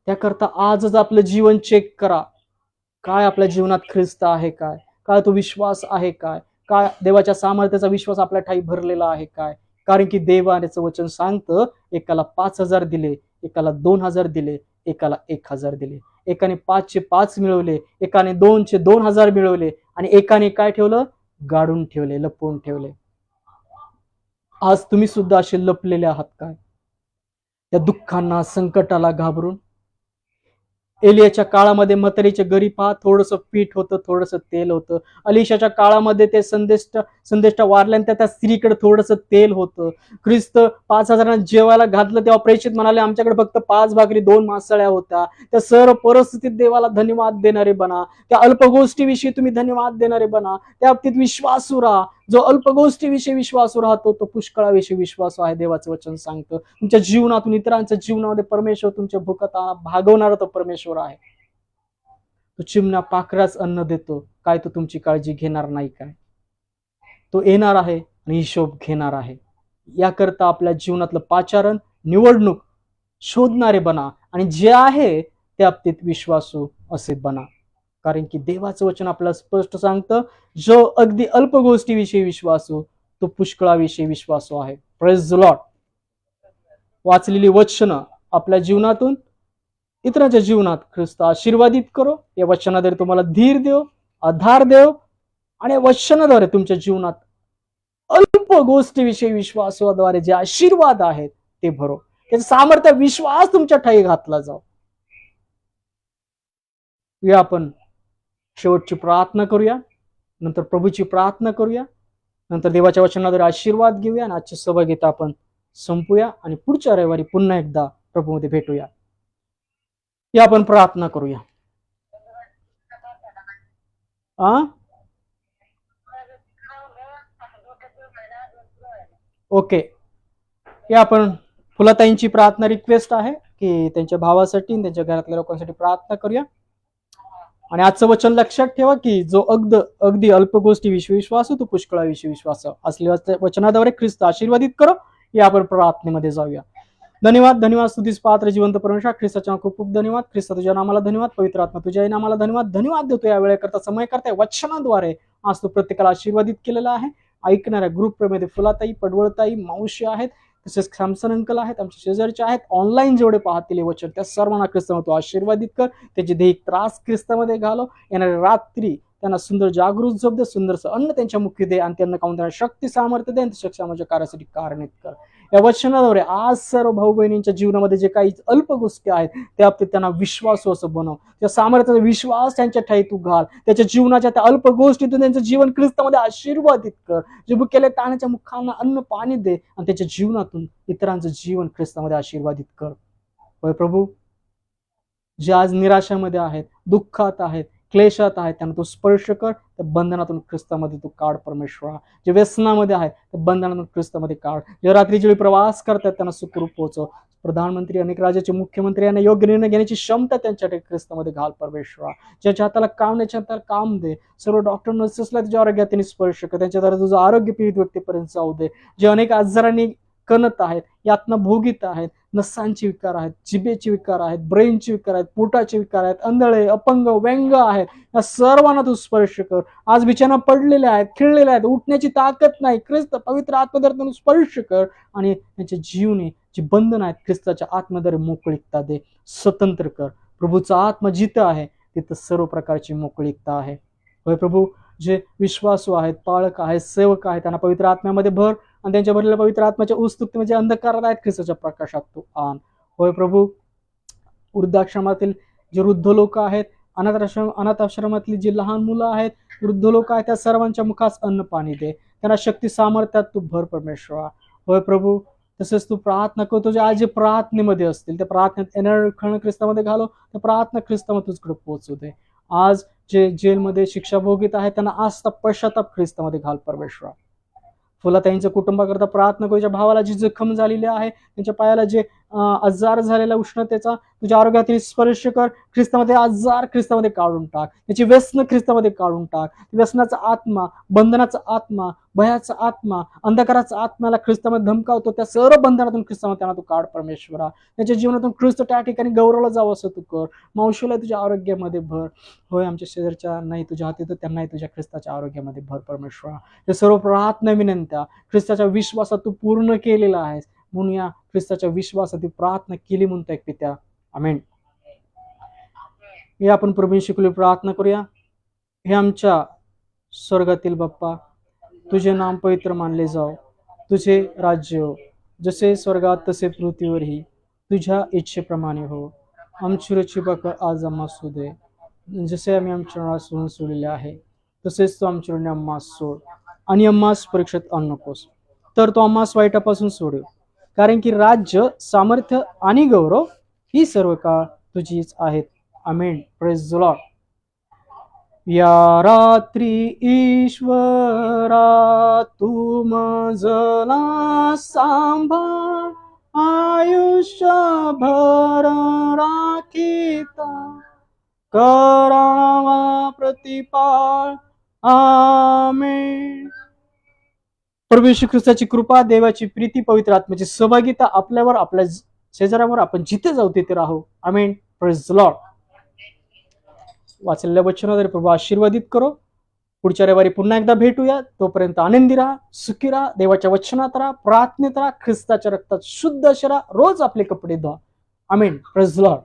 त्याकरता आजच आपलं जीवन चेक करा. काय आपल्या जीवनात ख्रिस्त आहे काय? काय तो विश्वास आहे काय? काय देवाच्या सामर्थ्याचा विश्वास आपल्या ठाई भरलेला आहे काय? कारण की देवाचं वचन सांगतं, एकाला 5,000 दिले, एकाला 2,000 दिले, एकाला 1,000 दिले, एकाने 5चे 5 मिळवले, एकाने 2चे 2,000 मिळवले, आणि एकाने काय ठेवलं? गाडून ठेवले, लपवून ठेवले. आज तुम्ही सुद्धा असे लपलेले आहात काय? त्या दुःखांना, संकटाला घाबरून. एलियाच्या काळामध्ये म्हातारीच्या घरी पहा, थोडंसं पीठ होतं, थोडंसं तेल होतं. अलिशाच्या काळामध्ये ते संदेष्टा वारल्यानंतर त्या स्त्रीकडे थोडंसं तेल होतं. ख्रिस्त 5,000 जेवायला घातलं तेव्हा प्रेषित म्हणाले, आमच्याकडे फक्त 5 भाकरी 2 मासळ्या होत्या. त्या सर्व परिस्थितीत देवाला धन्यवाद देणारे बना. त्या अल्प गोष्टीविषयी तुम्ही धन्यवाद देणारे बना. त्या बाबतीत विश्वासू राहा. जो अल्प गोष्टीविषयी विश्वासू राहतो, तो पुष्कळाविषयी विश्वासू आहे. देवाचं वचन सांगतं, तुमच्या जीवनातून, इतरांच्या जीवनामध्ये परमेश्वर तुमच्या भुकत भागवणारा तो परमेश्वर आहे. तो चिमण्या पाखराच अन्न देतो काय? तो तुमची काळजी घेणार नाही काय? तो येणार आहे आणि हिशोब घेणार आहे. याकरता आपल्या जीवनातलं पाचारण, निवडणूक शोधणारे बना, आणि जे आहे त्या बाबतीत विश्वासू असे बना. कारण की देवाचं वचन आपल्याला स्पष्ट सांगतं, जो अगदी अल्प गोष्टीविषयी विश्वासू, तो पुष्कळाविषयी विश्वासू आहे. Praise the Lord. वाचलेली वचनं आपल्या जीवनातून इतरांच्या जीवनात ख्रिस्त आशीर्वादित करो. या वचनाद्वारे तुम्हाला धीर देव, आधार देव, आणि वचनाद्वारे तुमच्या जीवनात अल्प गोष्टीविषयी विश्वासाद्वारे जे आशीर्वाद आहेत ते भरो. त्याचं सामर्थ्य, विश्वास तुमच्या ठाई घातला जाऊ. या आपण शेवटची प्रार्थना करूया, नंतर प्रभूची प्रार्थना करूया, नंतर देवाच्या वचनाद्वारे आशीर्वाद घेऊया, आणि आजची सहभागिता आपण संपूया, आणि पुढच्या रविवारी पुन्हा एकदा प्रभूमध्ये भेटूया. या आपण प्रार्थना करूया. ओके. या आपण फुलाताईंची प्रार्थना रिक्वेस्ट आहे की त्यांच्या भावासाठी, त्यांच्या घरातल्या लोकांसाठी प्रार्थना करूया. आणि आजचं वचन लक्षात ठेवा की जो अगदी अल्प गोष्टी विश्वास तो पुष्कळा विश्वास असलेल्या वचनाद्वारे ख्रिस्त आशीर्वादित करो. या आपण प्रार्थनेमध्ये जाऊया. धन्यवाद स्तुतीस पात्र जिवंत परमेश्वर ख्रिस्ताच्या खूप खूप धन्यवाद. ख्रिस्त तुझ्या नामाला धन्यवाद. पवित्र आत्मा तुझ्या नामाला धन्यवाद देतो या वेळेकरता समय करता वचनाद्वारे आज तो प्रत्येकाला आशीर्वादित केलेला आहे. ऐकणाऱ्या ग्रुपमध्ये फुलाताई, पडवळताई, मावशी आहेत, तसेच सॅमसन अंकल आहेत, आमच्या शेजारचे आहेत, ऑनलाईन जेवढे पाहतील वचन त्या सर्वांना ख्रिस्तामध्ये तू आशीर्वादित कर. त्याचे दैहिक त्रास ख्रिस्तामध्ये घालव. येणाऱ्या रात्री त्यांना सुंदर जागृत झोप दे, सुंदरचं अन्न त्यांच्या मुखी दे आणि त्यांना खाऊन त्यांना शक्ती सामर्थ्य दे आणि सक्षमाच्या कार्यासाठी कारणीत कर. या वचनाद्वारे आज सर्व भाऊ बहिणींच्या जीवनामध्ये जे काही अल्प गोष्टी आहेत त्या बाबतीत त्यांना विश्वासू असं बनव. त्या सामर्थ्याचा विश्वास त्यांच्या ठाई तू घाल. त्याच्या जीवनाच्या त्या अल्प गोष्टीतून त्यांचं जीवन ख्रिस्तामध्ये आशीर्वादित कर. जे भुकेल्या ताण्याच्या मुखांना अन्न पाणी दे आणि त्याच्या जीवनातून इतरांचं जीवन ख्रिस्तामध्ये आशीर्वादित कर. होय प्रभू, जे आज निराशामध्ये आहेत, दुःखात आहेत, क्लेशात आहेत, त्यांना तू स्पर्श कर. त्या बंधनातून ख्रिस्तामध्ये तू काढ परमेश्वरा. जे व्यसनामध्ये आहेत त्या बंधनातून ख्रिस्तामध्ये काढ. जे रात्रीच्या वेळी प्रवास करतात त्यांना सुखरूप पोहोचव. प्रधानमंत्री, अनेक राज्याचे मुख्यमंत्री यांना योग्य निर्णय घेण्याची क्षमता त्यांच्याकडे ख्रिस्तामध्ये घाल परमेश्वरा. ज्याच्या हाताला काम नाही त्याला काम दे. सर्व डॉक्टर नर्सेसला तुझ्या आरोग्यात त्यांनी स्पर्श कर. त्यांच्याद्वारे तुझं आरोग्य पीडित व्यक्तीपर्यंत जाऊ दे. जे अनेक आजारांनी कणत आहेत, यातना भोगीत आहेत, नसांची विकार आहेत, जिभेचे विकार आहेत, ब्रेनचे विकार आहेत, पोटाचे विकार आहेत, अंधळे, अपंग, व्यंग आहेत, या सर्वांना तू स्पर्श कर. आज बिछाना पडलेले आहेत, खिळलेले आहेत, उठण्याची ताकद नाही. ख्रिस्त पवित्र आत्मधर्म स्पर्श कर आणि त्यांच्या जीवने जी बंधन आहेत ख्रिस्ताच्या आत्मद्वारे मोकळीकता दे. स्वतंत्र कर. प्रभूचा आत्मा जिथं आहे तिथं सर्व प्रकारची मोकळीकता आहे. होय प्रभू, जे विश्वासू आहेत, पाळक आहेत, सेवक आहेत, त्यांना पवित्र आत्म्यामध्ये भर आणि त्यांच्या भरलेल्या पवित्र आत्म्याच्या उत्सुकते म्हणजे अंधकारात आहेत ख्रिस्ताच्या प्रकाशात तू आण. होय प्रभू, वृद्धाश्रमातील जे वृद्ध लोक आहेत, अनाथ आश्रमातली जी लहान मुलं आहेत, वृद्ध लोक आहेत, त्या सर्वांच्या मुखास अन्न पाणी दे. त्यांना शक्ती सामर्थ्यात तू भर परमेश्वरा. होय प्रभू, तसेच तू प्रार्थना करतो जे आज जे प्रार्थनेमध्ये असतील त्या प्रार्थनेत येणारे क्षण ख्रिस्तामध्ये घालो. त्या प्रार्थना ख्रिस्तामध्ये तुझकडे पोहोचू दे. आज जे जेलमध्ये शिक्षा भोगीत आहेत त्यांना आस्था पश्चाताप ख्रिस्तामध्ये घाल परमेश्वरा. फुलाताईंच्या कुटुंबाकरता प्रार्थना करू. ज्या भावाला जी जखम झालेली आहे, त्यांच्या पायाला जे आजार झालेला उष्णतेचा तुझ्या आरोग्यातील स्पर्श कर. ख्रिस्तामध्ये आजार ख्रिस्तामध्ये काढून टाक. त्याची व्यसन ख्रिस्तामध्ये काढून टाक. व्यसनाचा आत्मा, बंधनाचा आत्मा, भयाचा आत्मा, अंधकाराचा आत्म्याला ख्रिस्तामध्ये धमकावतो त्या सर्व बंधनातून ख्रिस्तामध्ये त्यांना तू काढ परमेश्वरा. त्याच्या जीवनातून ख्रिस्त त्या ठिकाणी गौरवला जावं असं तू कर. मावशीला तुझ्या आरोग्यामध्ये भर. होय, आमच्या शेजारच्या नाही तुझ्या हाती तर त्यांनाही तुझ्या ख्रिस्ताच्या आरोग्यामध्ये भर परमेश्वरा. हे सर्व प्रार्थना विनंत्या ख्रिस्ताच्या विश्वासात तू पूर्ण केलेला आहेस म्हणून या ख्रिस्ताच्या विश्वासात प्रार्थना केली म्हणतोय पित्या. आमेन. हे आपण प्रभू शिकली प्रार्थना करूया. हे आमच्या स्वर्गातील बाप्पा, तुझे नाम पवित्र मानले जाओ. तुझे राज्य हो, जसे स्वर्गात तसे पृथ्वीवरही तुझ्या इच्छेप्रमाणे हो. आमची रोजची भाकर आज आम्हास होऊ दे. जसे आम्ही आमच्या ऋणास सोडलेले आहे तसेच तू आमच्या ऋणी आम्हास सोड आणि आम्हास परीक्षेत आणू नकोस, तर तो आम्हास वाईटापासून सोडेल. कारण की राज्य, सामर्थ्य आणि गौरव ही सर्व काळ तुझीच आहेत. आमेन. Praise the lord. या रात्री ईश्वरा तू मजला सांभाळ, आयुष्यभर राखीता करावा प्रतिपाळ. आमेन. प्रभू येशू ख्रिस्ताची कृपा, देवाची प्रीती, पवित्र आत्म्याची सहभागिता आपल्यावर, आपल्या शेजाऱ्यावर, आपण जिथे जाऊ तिथे राहू. आमेन. Praise the lord. वाचलेल्या वचनाद्वारे प्रभू आशीर्वादित करो. पुढच्या रविवारी पुन्हा एकदा भेटूया. तोपर्यंत आनंदी राहा, सुखी राहा, देवाच्या वचनात राहा, प्रार्थनेत राहा, ख्रिस्ताच्या रक्तात शुद्ध असे राहा. रोज आपले कपडे धुवा. आमेन. Praise the Lord.